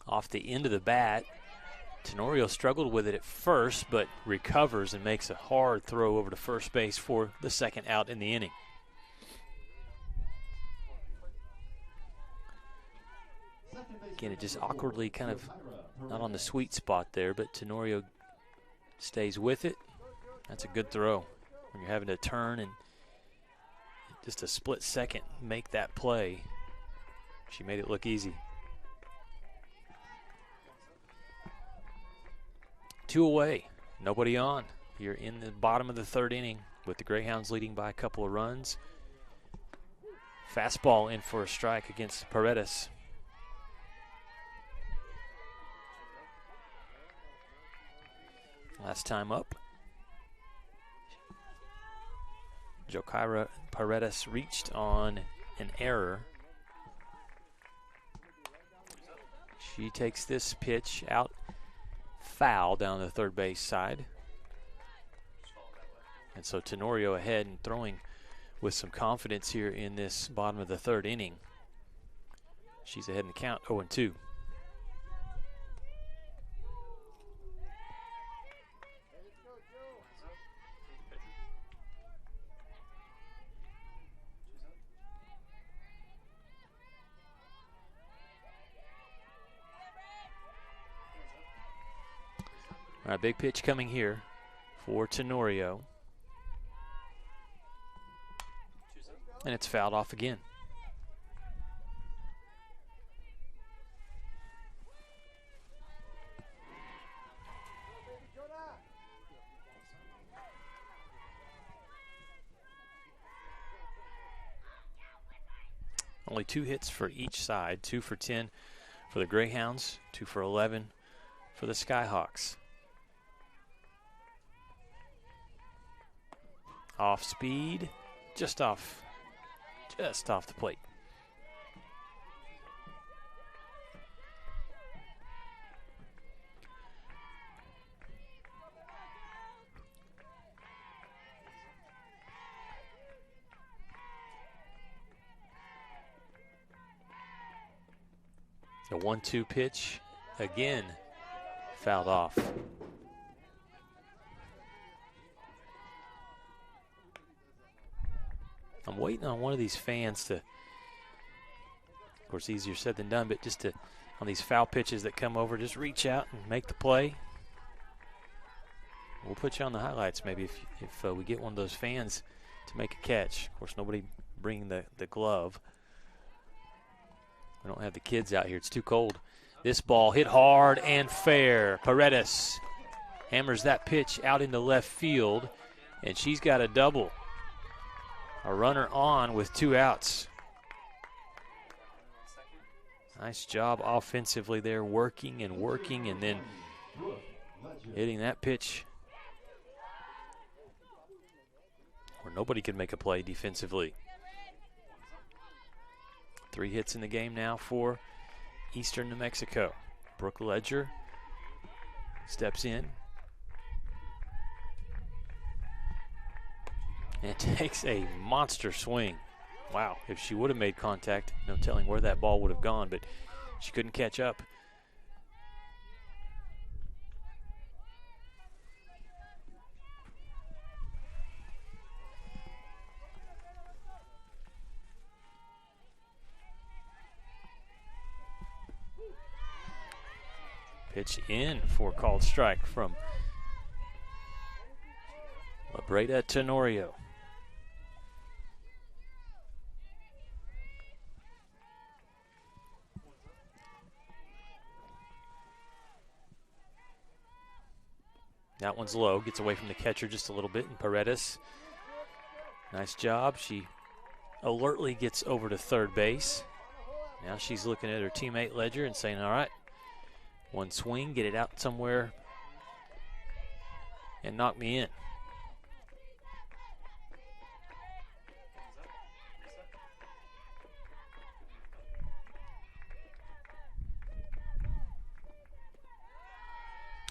Off the end of the bat, Tenorio struggled with it at first, but recovers and makes a hard throw over to first base for the second out in the inning. Again, it just awkwardly kind of not on the sweet spot there, but Tenorio stays with it. That's a good throw when you're having to turn and just a split second make that play. She made it look easy. 2 away, nobody on. You're in the bottom of the third inning with the Greyhounds leading by a couple of runs. Fastball in for a strike against Paredes. Last time up, Jokaira Paredes reached on an error. She takes this pitch out foul down the third base side. And so Tenorio ahead and throwing with some confidence here in this bottom of the third inning. She's ahead in the count, 0-2. All right, big pitch coming here for Tenorio. And it's fouled off again. Only 2 hits for each side, 2 for 10 for the Greyhounds, 2 for 11 for the Skyhawks. Off speed, just off the plate. The 1-2 pitch, again, fouled off. I'm waiting on one of these fans to, of course, easier said than done, but just to, on these foul pitches that come over, just reach out and make the play. We'll put you on the highlights maybe if we get one of those fans to make a catch. Of course, nobody bringing the glove. We don't have the kids out here. It's too cold. This ball hit hard and fair. Paredes hammers that pitch out into left field, and she's got a double. A runner on with 2 outs. Nice job offensively there, working, and then hitting that pitch where nobody could make a play defensively. 3 hits in the game now for Eastern New Mexico. Brooke Ledger steps in and takes a monster swing. Wow, if she would have made contact, no telling where that ball would have gone, but she couldn't catch up. Pitch in for called strike from Labreda Tenorio. That one's low, gets away from the catcher just a little bit, and Paredes, nice job. She alertly gets over to third base. Now she's looking at her teammate Ledger and saying, all right, one swing, get it out somewhere, and knock me in.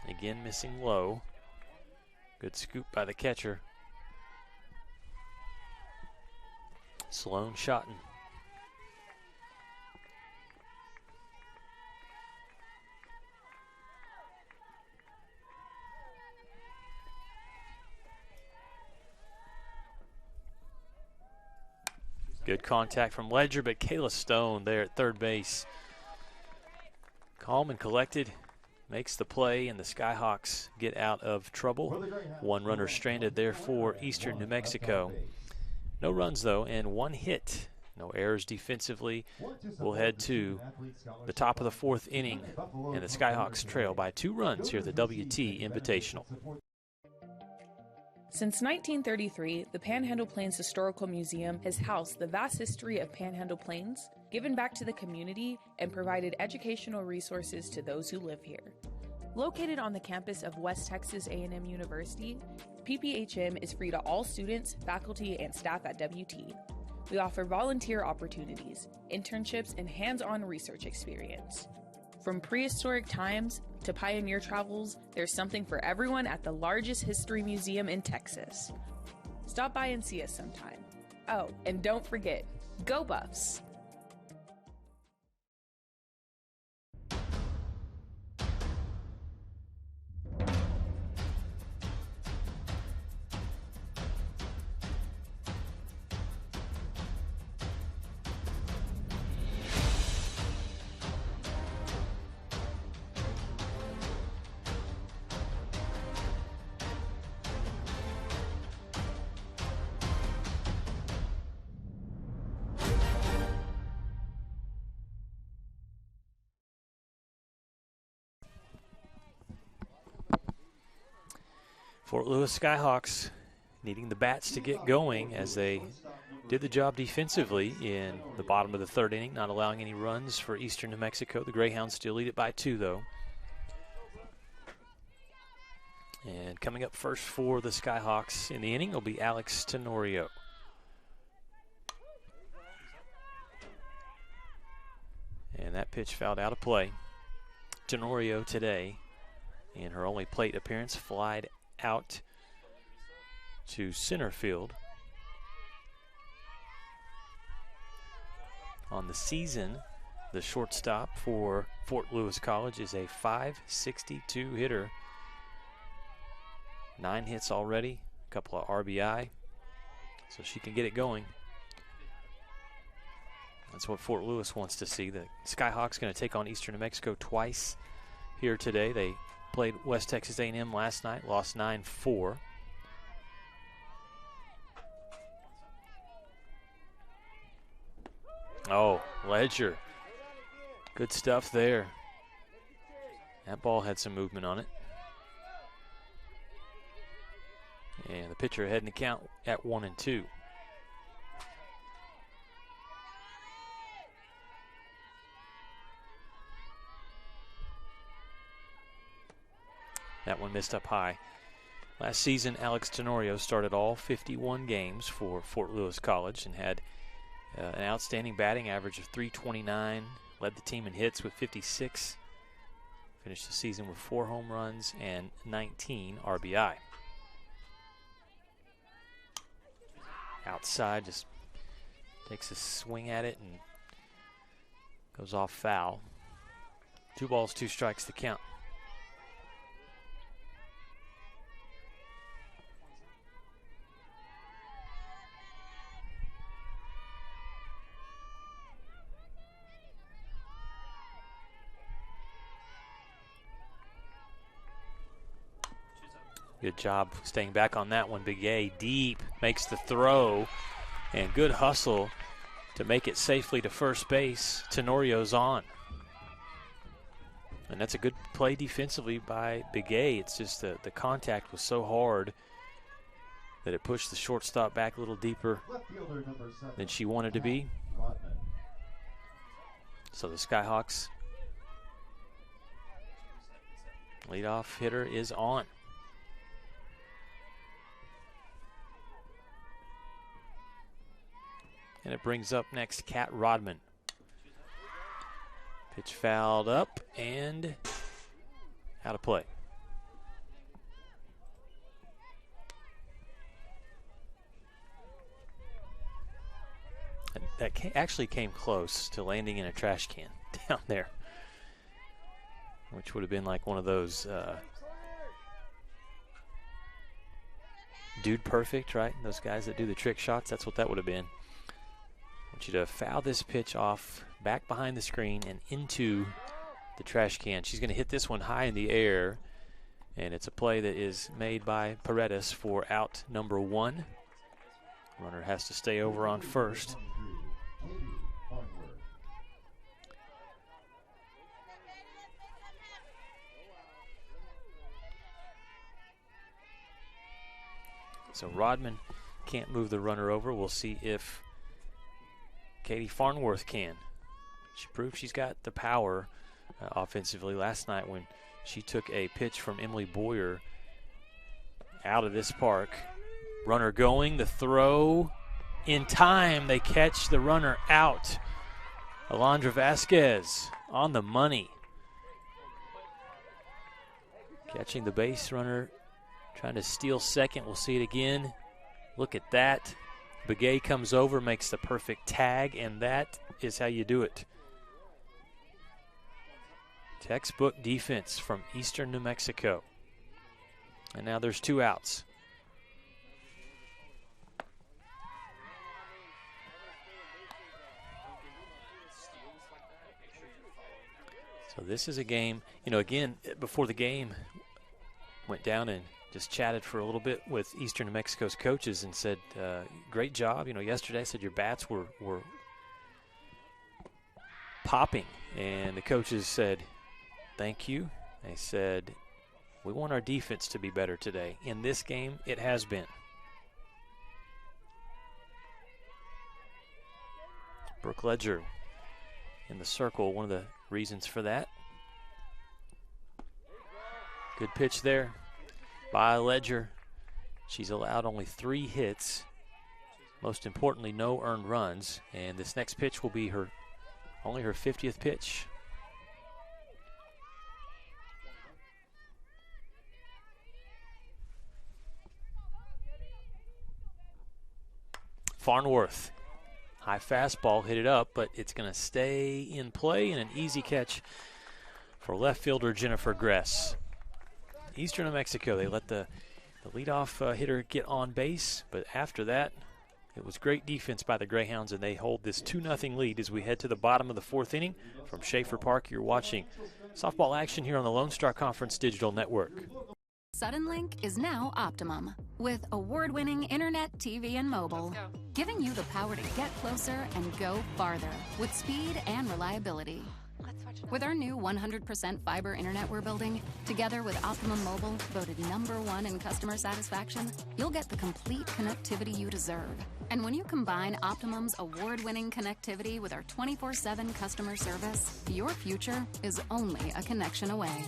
Again, missing low. Good scoop by the catcher. Sloan Schotten. Good contact from Ledger, but Kayla Stone there at third base. Calm and collected, makes the play, and the Skyhawks get out of trouble. 1 runner stranded there for Eastern New Mexico. No runs, though, and 1 hit. No errors defensively. We'll head to the top of the 4th inning, and the Skyhawks trail by 2 runs here at the WT Invitational. Since 1933, the Panhandle Plains Historical Museum has housed the vast history of Panhandle Plains, given back to the community, and provided educational resources to those who live here. Located on the campus of West Texas A&M University, PPHM is free to all students, faculty, and staff at WT. We offer volunteer opportunities, internships, and hands-on research experience. From prehistoric times to pioneer travels, there's something for everyone at the largest history museum in Texas. Stop by and see us sometime. Oh, and don't forget, go Buffs! Fort Lewis Skyhawks needing the bats to get going as they did the job defensively in the bottom of the third inning, not allowing any runs for Eastern New Mexico. The Greyhounds still lead it by 2, though. And coming up first for the Skyhawks in the inning will be Alex Tenorio. And that pitch fouled out of play. Tenorio today, in her only plate appearance, flied out to center field. On the season, the shortstop for Fort Lewis College is a .562 hitter. 9 hits already, a couple of RBI, so she can get it going. That's what Fort Lewis wants to see. The Skyhawks going to take on Eastern New Mexico twice here today. They played West Texas A&M last night, lost 9-4. Oh, Ledger. Good stuff there. That ball had some movement on it. And the pitcher ahead in the count at 1-2. That one missed up high. Last season, Alex Tenorio started all 51 games for Fort Lewis College and had an outstanding batting average of .329, led the team in hits with 56, finished the season with 4 home runs and 19 RBI. Outside, just takes a swing at it and goes off foul. 2 balls, 2 strikes to count. Good job staying back on that one. Big A deep, makes the throw, and good hustle to make it safely to first base. Tenorio's on. And that's a good play defensively by Big A. It's just the contact was so hard that it pushed the shortstop back a little deeper than she wanted to be. So the Skyhawks leadoff hitter is on. And it brings up next Kat Rodman. Pitch fouled up and out of play. And that actually came close to landing in a trash can down there, which would have been like one of those dude perfect, right? Those guys that do the trick shots, that's what that would have been. I want you to foul this pitch off back behind the screen and into the trash can. She's going to hit this one high in the air, and it's a play that is made by Paredes for out number 1. Runner has to stay over on first. So Rodman can't move the runner over. We'll see if Katie Farnworth can. She proved she's got the power offensively last night when she took a pitch from Emily Boyer out of this park. Runner going, the throw in time. They catch the runner out. Alondra Vasquez on the money. Catching the base runner, trying to steal second. We'll see it again. Look at that. Begay comes over, makes the perfect tag, and that is how you do it. Textbook defense from Eastern New Mexico. And now there's 2 outs. So this is a game, again, before the game, went down and just chatted for a little bit with Eastern New Mexico's coaches and said, great job. Yesterday I said your bats were popping. And the coaches said, thank you. They said, we want our defense to be better today. In this game, it has been. Brooke Ledger in the circle, one of the reasons for that. Good pitch there by Ledger. She's allowed only 3 hits. Most importantly, no earned runs. And this next pitch will be only her 50th pitch. Farnworth, high fastball, hit it up, but it's going to stay in play, and an easy catch for left fielder Jennifer Gress. Eastern New Mexico, they let the leadoff hitter get on base, but after that, it was great defense by the Greyhounds, and they hold this 2-0 lead as we head to the bottom of the 4th inning. From Schaefer Park, you're watching softball action here on the Lone Star Conference Digital Network. Suddenlink is now Optimum, with award-winning internet, TV, and mobile, giving you the power to get closer and go farther with speed and reliability. With our new 100% fiber internet we're building, together with Optimum Mobile, voted #1 in customer satisfaction, you'll get the complete connectivity you deserve. And when you combine Optimum's award-winning connectivity with our 24/7 customer service, your future is only a connection away.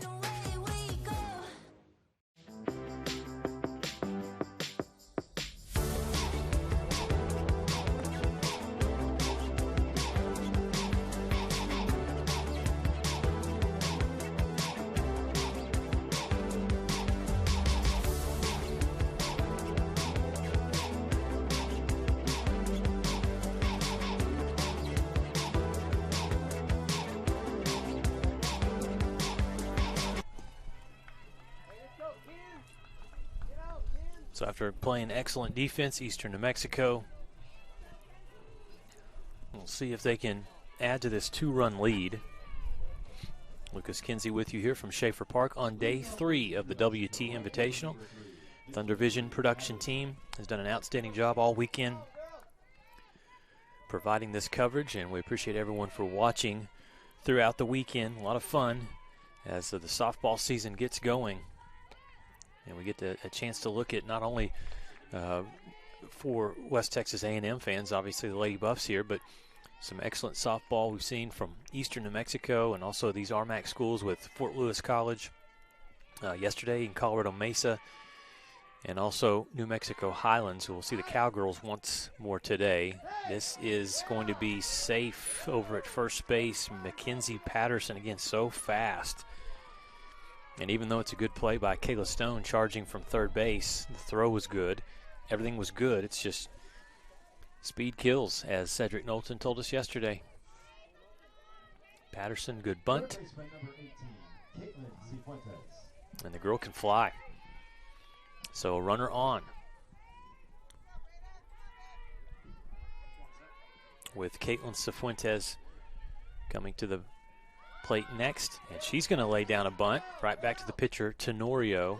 So after playing excellent defense, Eastern New Mexico, we'll see if they can add to this 2-run lead. Lucas Kinsey with you here from Schaefer Park on day 3 of the WT Invitational. Thunder Vision production team has done an outstanding job all weekend providing this coverage, and we appreciate everyone for watching throughout the weekend. A lot of fun as the softball season gets going. And we get a chance to look at not only for West Texas A&M fans, obviously the Lady Buffs here, but some excellent softball we've seen from Eastern New Mexico and also these RMAC schools with Fort Lewis College yesterday in Colorado Mesa, and also New Mexico Highlands, who will see the Cowgirls once more today. This is going to be safe over at first base. Mackenzie Patterson, again, so fast. And even though it's a good play by Kayla Stone charging from third base, the throw was good. Everything was good. It's just speed kills, as Cedric Knowlton told us yesterday. Patterson, good bunt. And the girl can fly. So a runner on. With Caitlin Cifuentes coming to the plate next, and she's going to lay down a bunt right back to the pitcher. Tenorio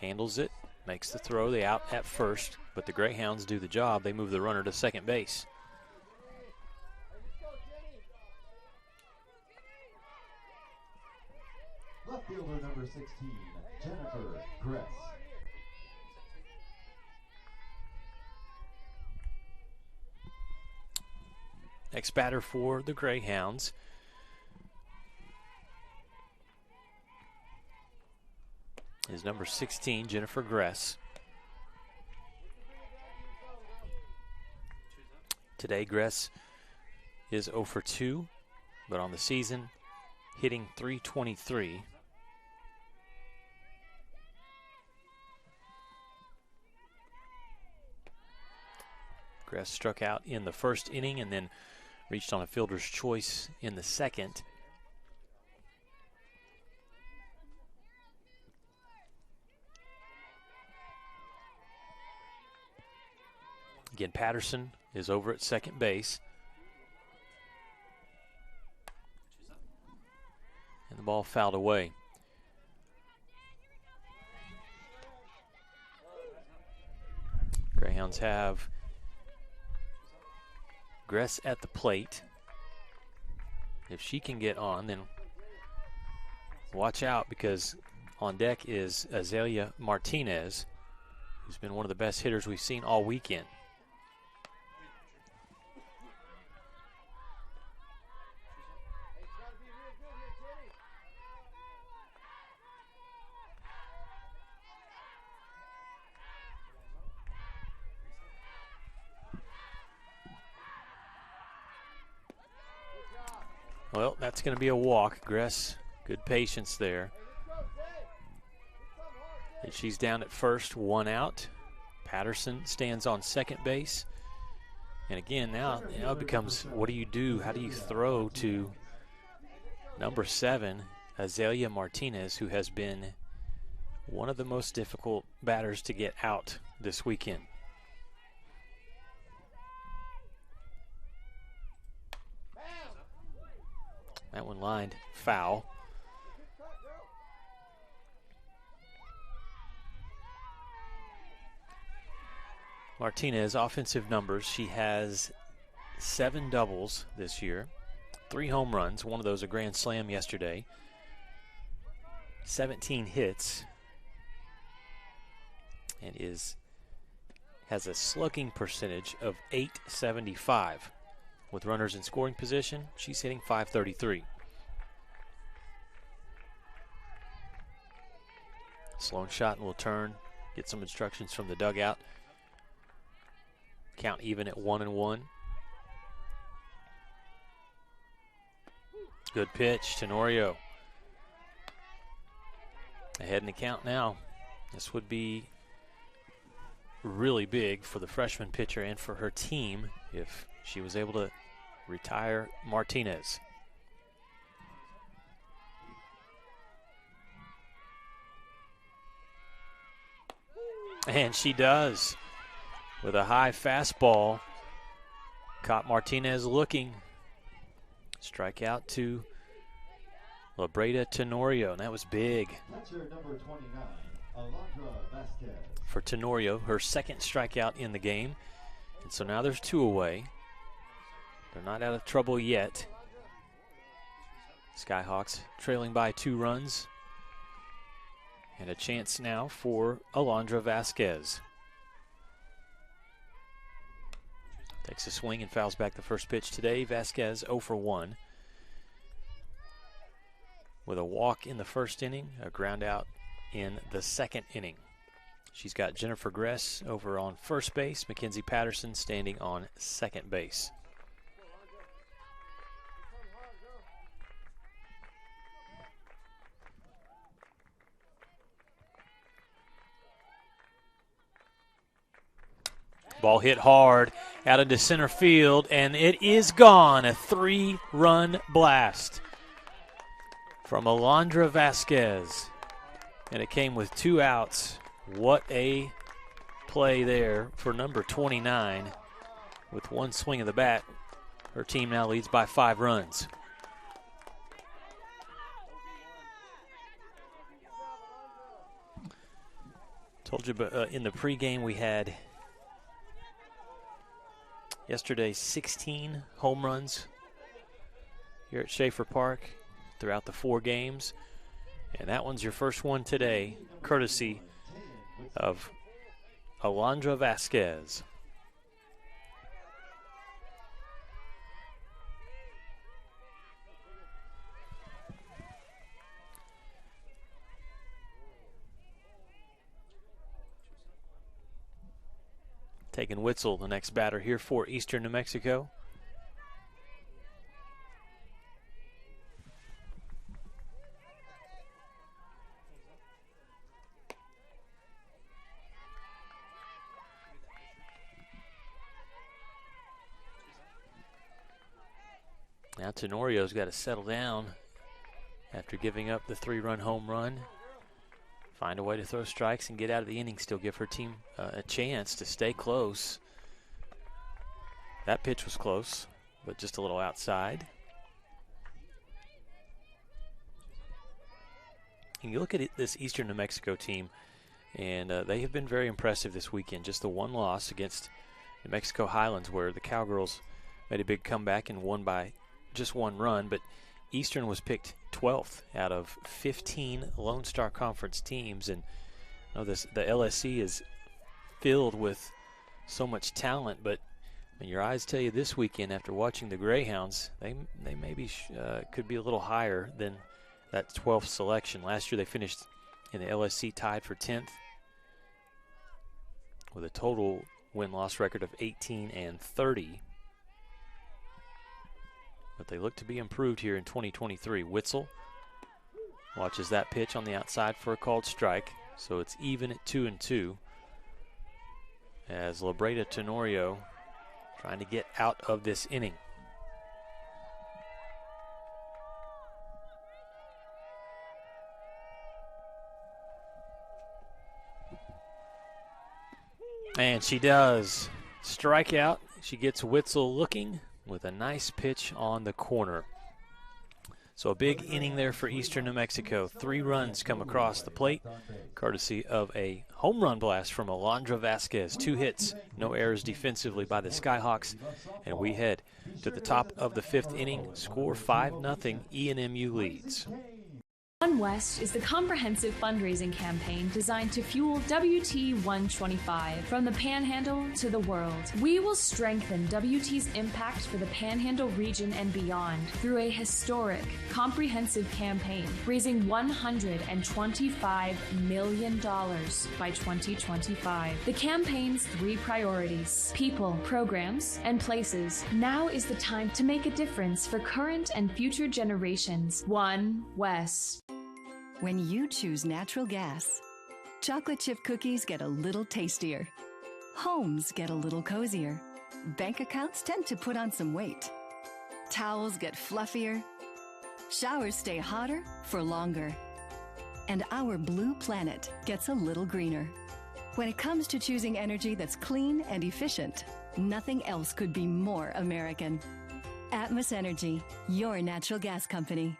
handles it, makes the throw. They out at first, but the Greyhounds do the job. They move the runner to second base. Left fielder number 16, Jennifer Gress. Next batter for the Greyhounds is number 16, Jennifer Gress. Today, Gress is 0 for 2, but on the season, hitting .323. Gress struck out in the first inning and then reached on a fielder's choice in the second. Again, Patterson is over at second base. And the ball fouled away. Greyhounds have Gress at the plate. If she can get on, then watch out, because on deck is Azalea Martinez, who's been one of the best hitters we've seen all weekend. Well, that's going to be a walk. Gress, good patience there. And she's down at first, 1 out. Patterson stands on second base. And again, now it becomes, what do you do? How do you throw to number 7, Azalea Martinez, who has been one of the most difficult batters to get out this weekend? That one lined foul. Martinez, offensive numbers. She has 7 doubles this year, 3 home runs, one of those a grand slam yesterday, 17 hits, and has a slugging percentage of .875. With runners in scoring position, she's hitting .533. Sloan shot will turn, get some instructions from the dugout. Count even at 1-1. Good pitch, Tenorio. Ahead in the count now. This would be really big for the freshman pitcher and for her team if she was able to retire Martinez. And she does. With a high fastball. Caught Martinez looking. Strikeout to Labreda Tenorio, and that was big. Catcher number 29, Alondra Vasquez. For Tenorio, her second strikeout in the game. And so now there's 2 away. They're not out of trouble yet. Skyhawks trailing by 2 runs. And a chance now for Alondra Vasquez. Takes a swing and fouls back the first pitch today. Vasquez 0 for 1. With a walk in the first inning, a ground out in the second inning. She's got Jennifer Gress over on first base, Mackenzie Patterson standing on second base. Ball hit hard out into center field, and it is gone. A 3-run blast from Alondra Vasquez. And it came with 2 outs. What a play there for number 29. With 1 swing of the bat, her team now leads by 5 runs. Told you in the pregame we had yesterday 16 home runs here at Schaefer Park throughout the 4 games. And that one's your first one today, courtesy of Alondra Vasquez. Taking Witzel, the next batter here for Eastern New Mexico. Now Tenorio's got to settle down after giving up the 3-run home run. Find a way to throw strikes and get out of the inning, still give her team a chance to stay close. That pitch was close, but just a little outside. And you look at this Eastern New Mexico team, and they have been very impressive this weekend. Just the 1 loss against New Mexico Highlands, where the Cowgirls made a big comeback and won by just 1 run, but Eastern was picked 12th out of 15 Lone Star Conference teams, and the LSC is filled with so much talent. But your eyes tell you this weekend, after watching the Greyhounds, they maybe could be a little higher than that 12th selection. Last year they finished in the LSC tied for 10th with a total win-loss record of 18-30. but they look to be improved here in 2023. Witzel watches that pitch on the outside for a called strike, so it's even at 2-2 as Labreda Tenorio trying to get out of this inning. And she does. Strikeout. She gets Witzel looking with a nice pitch on the corner. So a big inning there for Eastern New Mexico. 3 runs come across the plate, courtesy of a home run blast from Alondra Vasquez. 2 hits, no errors defensively by the Skyhawks. And we head to the top of the 5th inning. Score 5-0. ENMU leads. One West is the comprehensive fundraising campaign designed to fuel WT 125 from the Panhandle to the world. We will strengthen WT's impact for the Panhandle region and beyond through a historic, comprehensive campaign, raising $125 million by 2025. The campaign's 3 priorities: people, programs, and places. Now is the time to make a difference for current and future generations. One West. When you choose natural gas, chocolate chip cookies get a little tastier. Homes get a little cozier. Bank accounts tend to put on some weight. Towels get fluffier. Showers stay hotter for longer. And our blue planet gets a little greener. When it comes to choosing energy that's clean and efficient, nothing else could be more American. Atmos Energy, your natural gas company.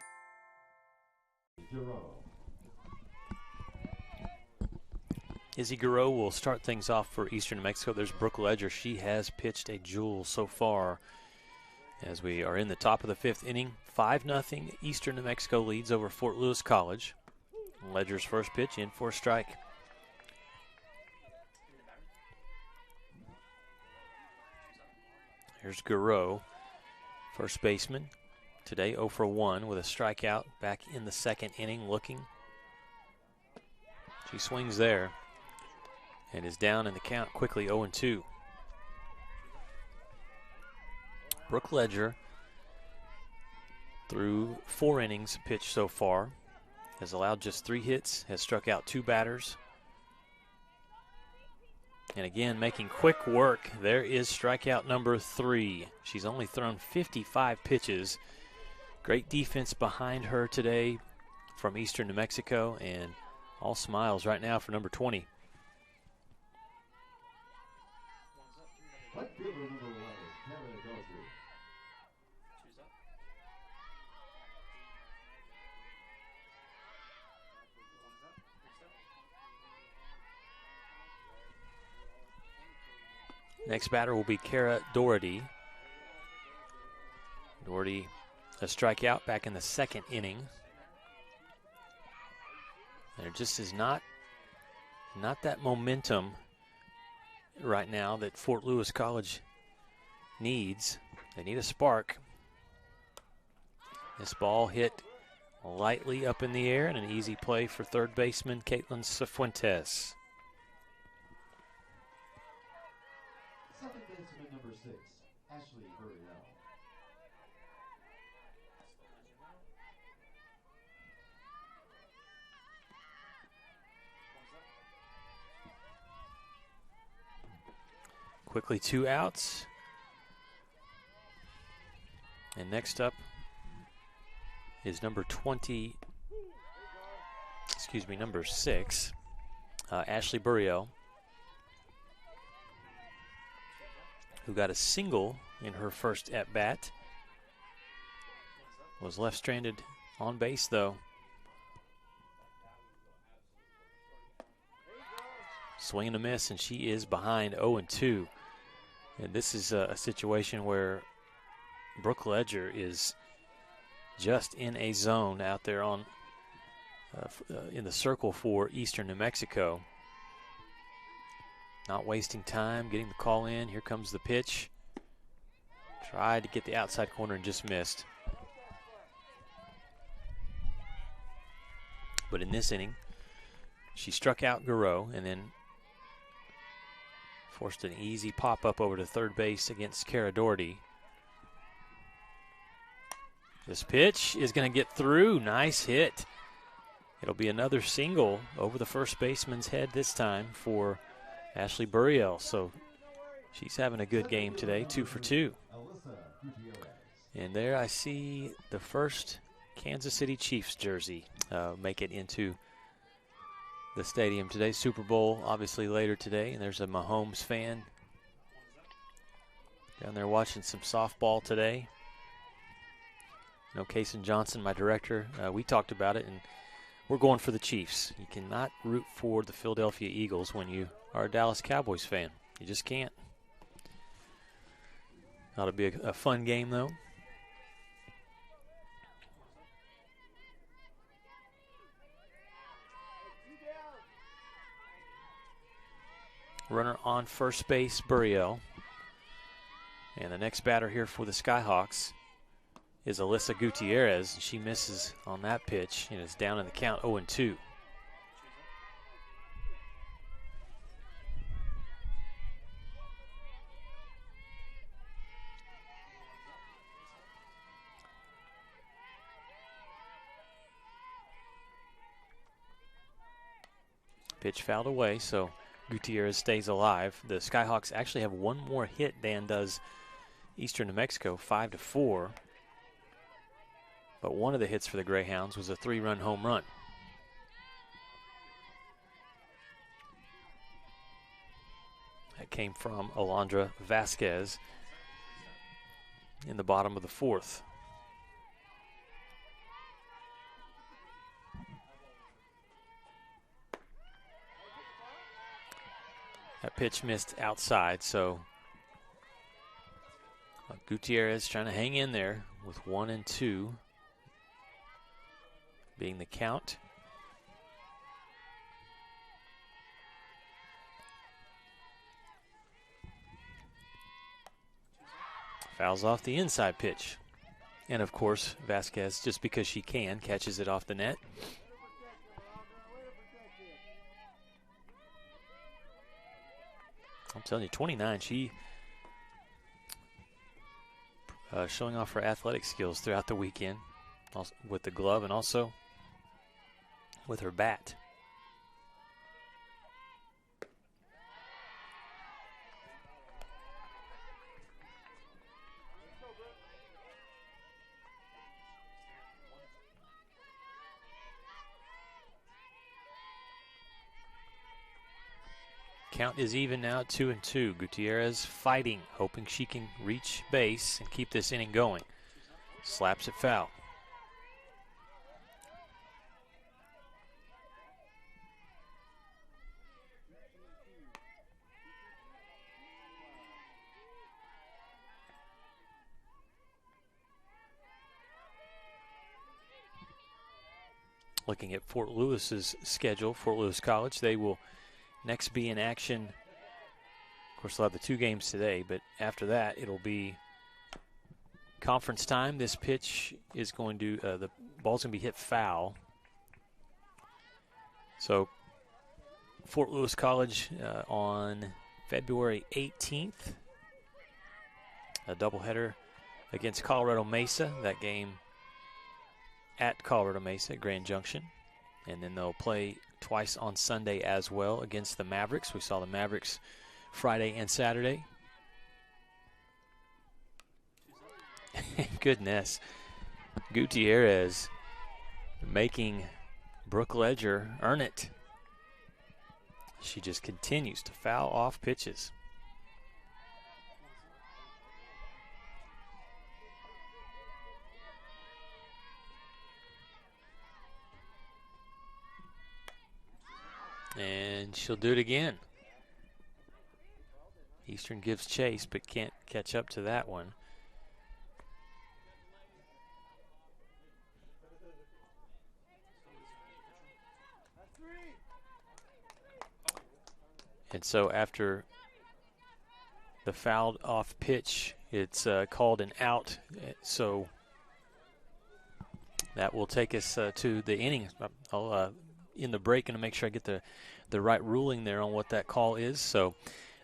Izzy Garreau will start things off for Eastern New Mexico. There's Brooke Ledger. She has pitched a jewel so far as we are in the top of the 5th inning. 5-0. Eastern New Mexico leads over Fort Lewis College. Ledger's first pitch in for a strike. Here's Garreau, first baseman. Today 0 for 1 with a strikeout back in the 2nd inning looking. She swings there and is down in the count quickly 0-2. Brooke Ledger, through 4 innings pitched so far, has allowed just 3 hits, has struck out 2 batters. And again, making quick work. There is strikeout number 3. She's only thrown 55 pitches. Great defense behind her today from Eastern New Mexico, and all smiles right now for number 20. Next batter will be Kara Doherty. Doherty, a strikeout back in the 2nd inning. There just is not that momentum right now that Fort Lewis College needs. They need a spark. This ball hit lightly up in the air and an easy play for third baseman Caitlin Cifuentes. Second baseman number 6, Ashley Burriell. Quickly 2 outs. And next up is number 6, Ashley Burriell, who got a single in her first at-bat. Was left stranded on base, though. Swing and a miss, and she is behind 0-2. And this is a situation where Brooke Ledger is just in a zone out there on in the circle for Eastern New Mexico. Not wasting time, getting the call in. Here comes the pitch. Tried to get the outside corner and just missed. But in this inning, she struck out Garreau and then forced an easy pop-up over to third base against Kara Doherty. This pitch is going to get through. Nice hit. It'll be another single over the first baseman's head this time for Ashley Buriel. So she's having a good game today, 2 for 2. And there I see the first Kansas City Chiefs jersey make it into the stadium today. Super Bowl obviously later today, and there's a Mahomes fan down there watching some softball today. Kaysen Johnson, my director, we talked about it, and we're going for the Chiefs. You cannot root for the Philadelphia Eagles when you are a Dallas Cowboys fan. You just can't. Ought to be a fun game, though. Runner on first base, Buriel. And the next batter here for the Skyhawks is Alyssa Gutierrez. She misses on that pitch and is down in the count 0-2. Pitch fouled away, so Gutierrez stays alive. The Skyhawks actually have one more hit than does Eastern New Mexico, 5-4. But one of the hits for the Greyhounds was a 3-run home run. That came from Alondra Vasquez in the bottom of the 4th. That pitch missed outside, so Gutierrez trying to hang in there with 1-2 being the count. Fouls off the inside pitch. And of course, Vasquez, just because she can, catches it off the net. I'm telling you, 29, she showing off her athletic skills throughout the weekend, also with the glove and also with her bat. Count is even now at 2-2. Gutierrez fighting, hoping she can reach base and keep this inning going. Slaps it foul. Looking at Fort Lewis's schedule, Fort Lewis College, they will next be in action. Of course, they'll have the 2 games today, but after that, it'll be conference time. This pitch is going to, the ball's going to be hit foul. So, Fort Lewis College on February 18th, a doubleheader against Colorado Mesa. That game at Colorado Mesa, Grand Junction. And then they'll play twice on Sunday as well against the Mavericks. We saw the Mavericks Friday and Saturday. Goodness. Gutierrez making Brooke Ledger earn it. She just continues to foul off pitches. And she'll do it again. Eastern gives chase, but can't catch up to that one. And so after the fouled off pitch, it's called an out. So that will take us to the inning. I'll in the break and to make sure I get the right ruling there on what that call is. So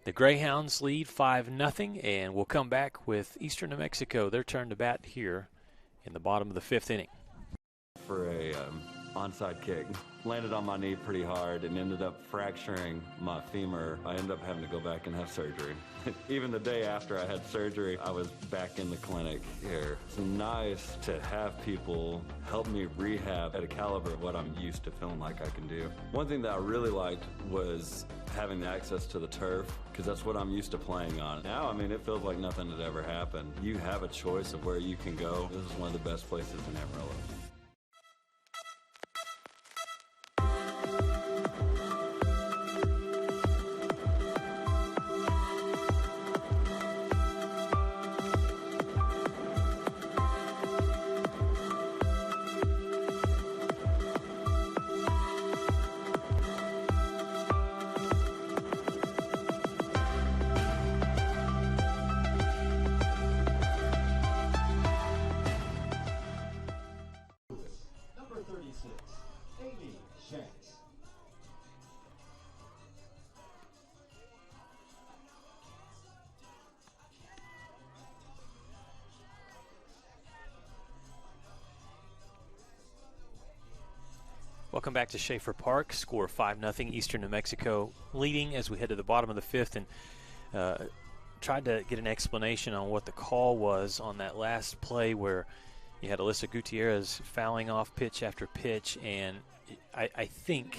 the Greyhounds lead 5-0, and we'll come back with Eastern New Mexico. Their turn to bat here in the bottom of the 5th inning. For a onside kick. Landed on my knee pretty hard and ended up fracturing my femur. I ended up having to go back and have surgery. Even the day after I had surgery, I was back in the clinic here. It's nice to have people help me rehab at a caliber of what I'm used to feeling like I can do. One thing that I really liked was having the access to the turf, because that's what I'm used to playing on. Now, I mean, it feels like nothing had ever happened. You have a choice of where you can go. This is one of the best places in Amarillo. Welcome back to Schaefer Park. Score 5-0. Eastern New Mexico leading as we head to the bottom of the 5th, and tried to get an explanation on what the call was on that last play where you had Alyssa Gutierrez fouling off pitch after pitch, and I think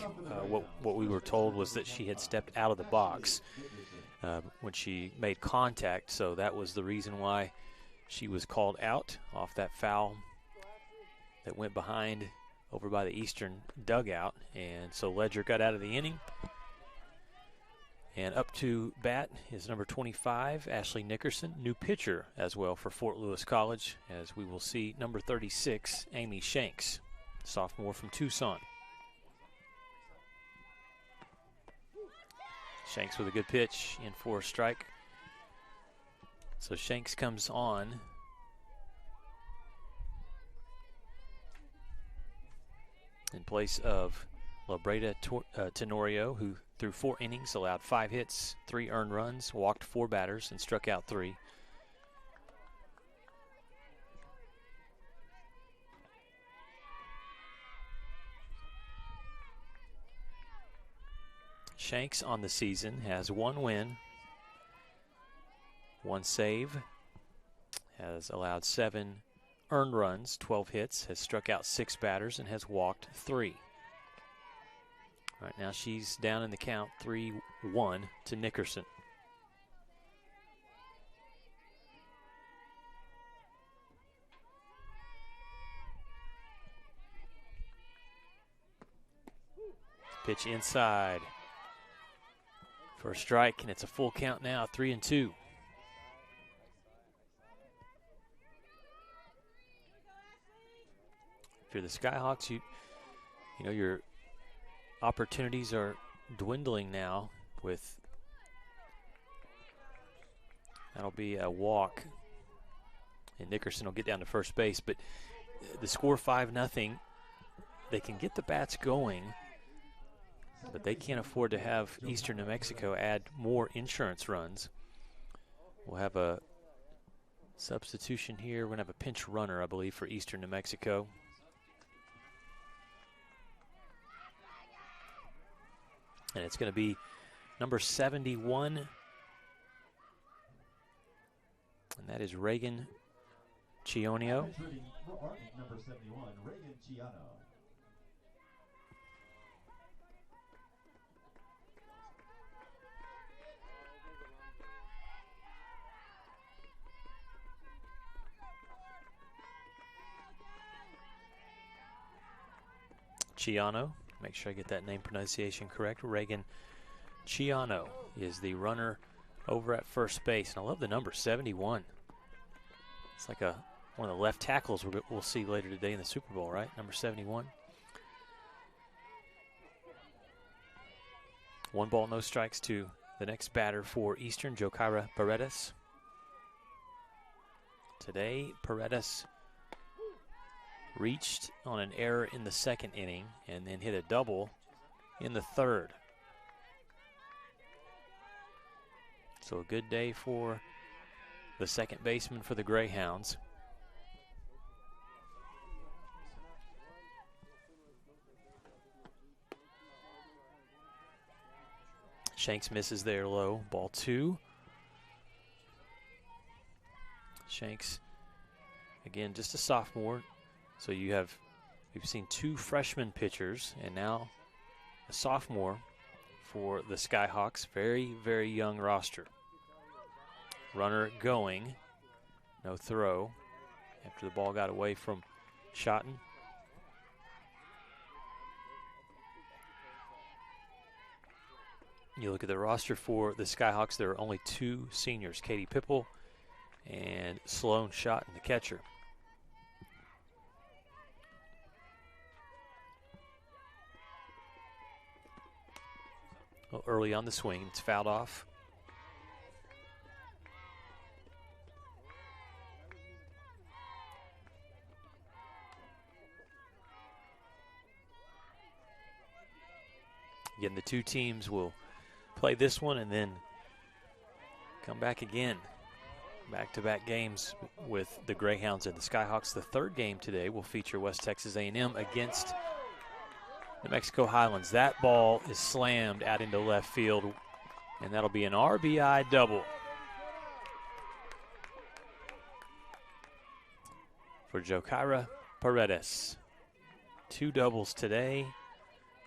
what we were told was that she had stepped out of the box when she made contact, so that was the reason why she was called out off that foul that went behind over by the Eastern dugout, and so Ledger got out of the inning. And up to bat is number 25, Ashley Nickerson, new pitcher as well for Fort Lewis College, as we will see number 36, Amy Shanks, sophomore from Tucson. Shanks with a good pitch in for a strike. So Shanks comes on. In place of Labreda Tenorio, who threw 4 innings, allowed 5 hits, 3 earned runs, walked 4 batters, and struck out 3. Shanks on the season has 1 win, 1 save, has allowed 7 earned runs, 12 hits, has struck out 6 batters, and has walked 3. Right now she's down in the count 3-1 to Nickerson. Pitch inside for a strike, and it's a full count now, 3-2. If you're the Skyhawks, you know your opportunities are dwindling now. With that'll be a walk, and Nickerson will get down to first base. But the score 5-0. They can get the bats going, but they can't afford to have Eastern New Mexico add more insurance runs. We'll have a substitution here. We're going to have a pinch runner, I believe, for Eastern New Mexico. And it's going to be number 71. And that is Reagan Chionio. Number 71, Reagan Chiano. Chiano, make sure I get that name pronunciation correct. Reagan Chiano is the runner over at first base. And I love the number 71. It's like one of the left tackles we'll see later today in the Super Bowl, right? Number 71. 1 ball, no strikes to the next batter for Eastern, Jokaira Paredes. Today, Paredes reached on an error in the 2nd inning and then hit a double in the 3rd. So a good day for the second baseman for the Greyhounds. Shanks misses there low. Ball 2. Shanks, again, just a sophomore. So we've seen 2 freshman pitchers and now a sophomore for the Skyhawks. Very, very young roster. Runner going. No throw after the ball got away from Schotten. You look at the roster for the Skyhawks, there are only 2 seniors, Katie Pipple and Sloan Schotten, the catcher. Well, early on the swing, it's fouled off. Again, the 2 teams will play this one and then come back again. Back-to-back games with the Greyhounds and the Skyhawks. The 3rd game today will feature West Texas A&M against New Mexico Highlands. That ball is slammed out into left field, and that'll be an RBI double for Jokaira Paredes. 2 doubles today.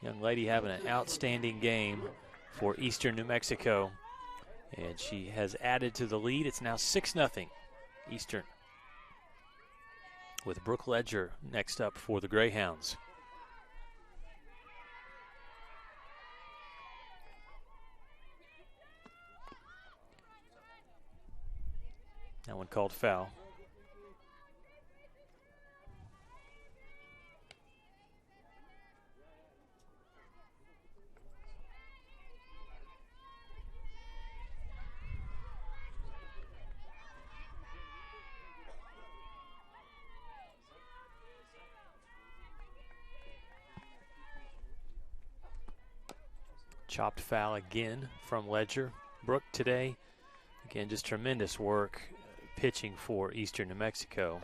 Young lady having an outstanding game for Eastern New Mexico, and she has added to the lead. It's now 6-0 Eastern, with Brooke Ledger next up for the Greyhounds. That one called foul. Chopped foul again from Ledger. Brooke today, again, just tremendous work pitching for Eastern New Mexico.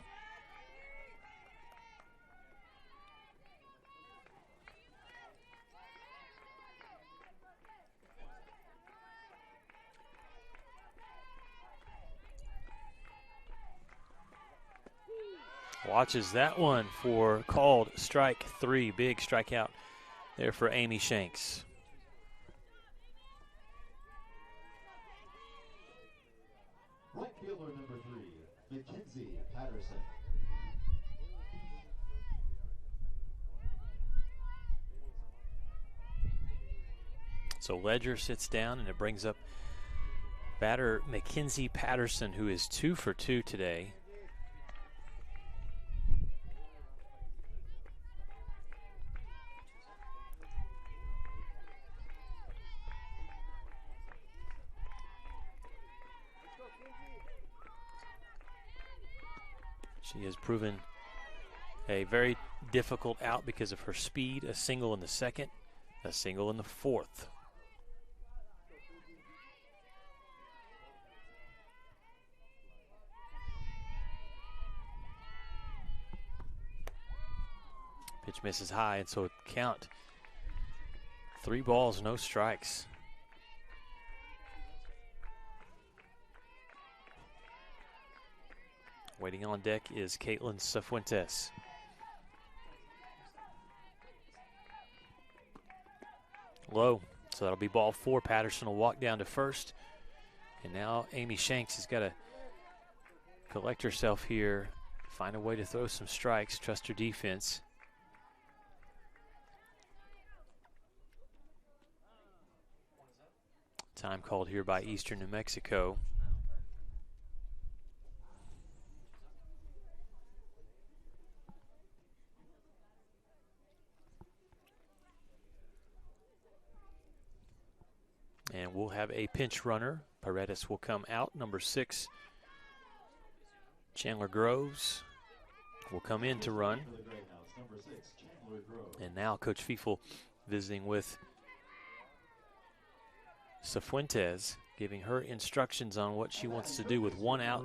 Watches that one for called strike 3. Big strikeout there for Amy Shanks. Right fielder number 3, Mackenzie Patterson. So Ledger sits down, and it brings up batter Mackenzie Patterson, who is 2 for 2 today. She has proven a very difficult out because of her speed. A single in the 2nd, a single in the 4th. Pitch misses high, and so it count 3 balls, no strikes. Waiting on deck is Caitlin Cifuentes. Low, so that'll be ball 4. Patterson will walk down to first. And now Amy Shanks has got to collect herself here, find a way to throw some strikes, trust her defense. Time called here by Eastern New Mexico. And we'll have a pinch runner. Paredes will come out. Number 6, Chandler Groves will come in to run. And now Coach Fiefel visiting with Cifuentes, giving her instructions on what she wants to do with 1 out,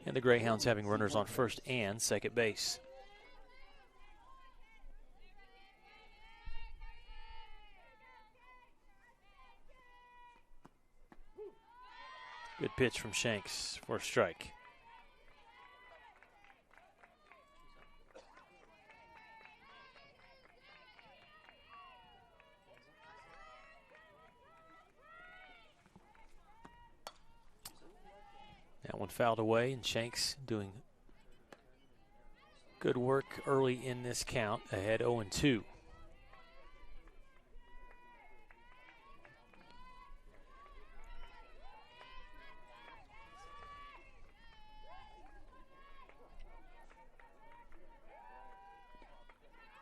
and the Greyhounds having runners on first and second base. Good pitch from Shanks for a strike. That one fouled away, and Shanks doing good work early in this count, ahead 0-2.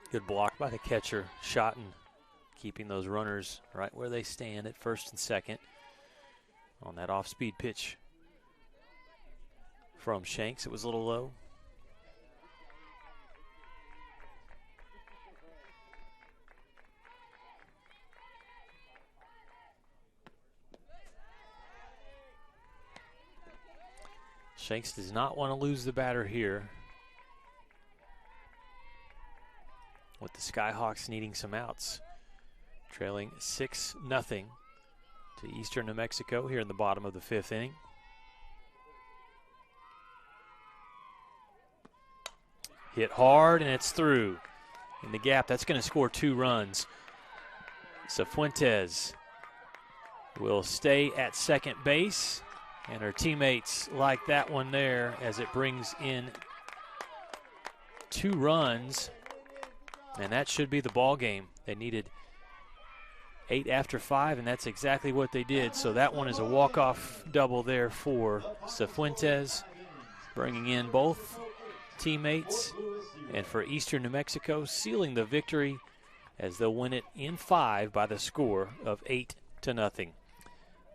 Good block by the catcher, Schotten, keeping those runners right where they stand at first and second on that off-speed pitch from Shanks. It was a little low. Shanks does not want to lose the batter here, with the Skyhawks needing some outs. Trailing 6-0 to Eastern New Mexico here in the bottom of the 5th inning. Hit hard, and it's through. In the gap, that's going to score 2 runs. Cifuentes will stay at second base, and her teammates like that one there as it brings in 2 runs. And that should be the ball game. They needed 8 after 5, and that's exactly what they did. So that one is a walk-off double there for Cifuentes, bringing in both teammates. And for Eastern New Mexico, sealing the victory as they'll win it in 5 by the score of 8-0.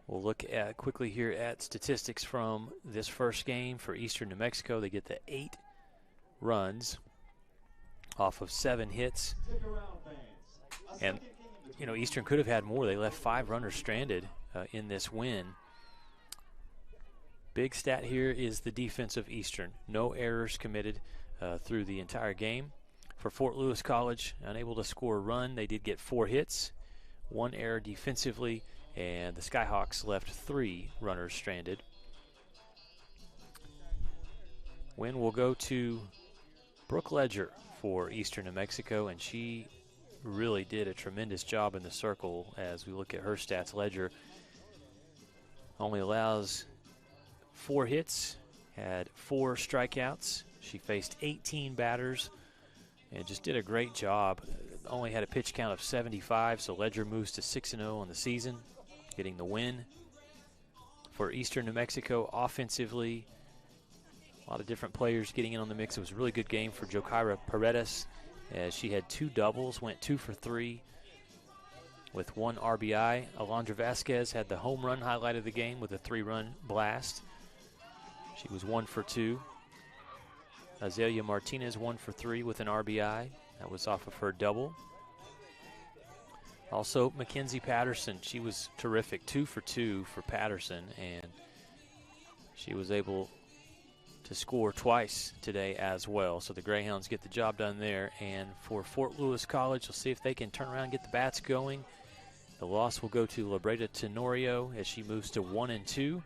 We'll look at quickly here at statistics from this first game for Eastern New Mexico. They get the 8 runs off of 7 hits. And, you know, Eastern could have had more. They left 5 runners stranded in this win. Big stat here is the defense of Eastern. No errors committed through the entire game. For Fort Lewis College, unable to score a run. They did get 4 hits, 1 error defensively, and the Skyhawks left 3 runners stranded. Win will go to Brooke Ledger for Eastern New Mexico, and she really did a tremendous job in the circle. As we look at her stats, Ledger only allows 4 hits, had 4 strikeouts. She faced 18 batters and just did a great job. Only had a pitch count of 75, so Ledger moves to 6-0 on the season, getting the win. For Eastern New Mexico, offensively, a lot of different players getting in on the mix. It was a really good game for Jokira Paredes, as she had 2 doubles, went 2 for 3 with 1 RBI. Alondra Vasquez had the home run highlight of the game with a 3-run blast. She was 1 for 2. Azalea Martinez 1 for 3 with an RBI. That was off of her double. Also, Mackenzie Patterson, she was terrific, 2 for 2 for Patterson, and she was able to score twice today as well. So the Greyhounds get the job done there. And for Fort Lewis College, we'll see if they can turn around and get the bats going. The loss will go to Labreda Tenorio as she moves to 1-2.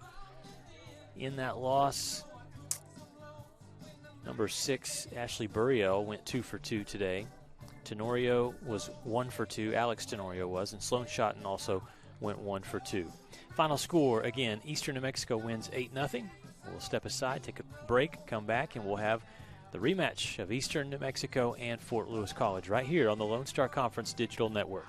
In that loss, number 6, Ashley Burriel, went 2 for 2 today. Tenorio was 1 for 2, Alex Tenorio was, and Sloan Schotten also went 1 for 2. Final score, again, Eastern New Mexico wins 8-0. We'll step aside, take a break, come back, and we'll have the rematch of Eastern New Mexico and Fort Lewis College right here on the Lone Star Conference Digital Network.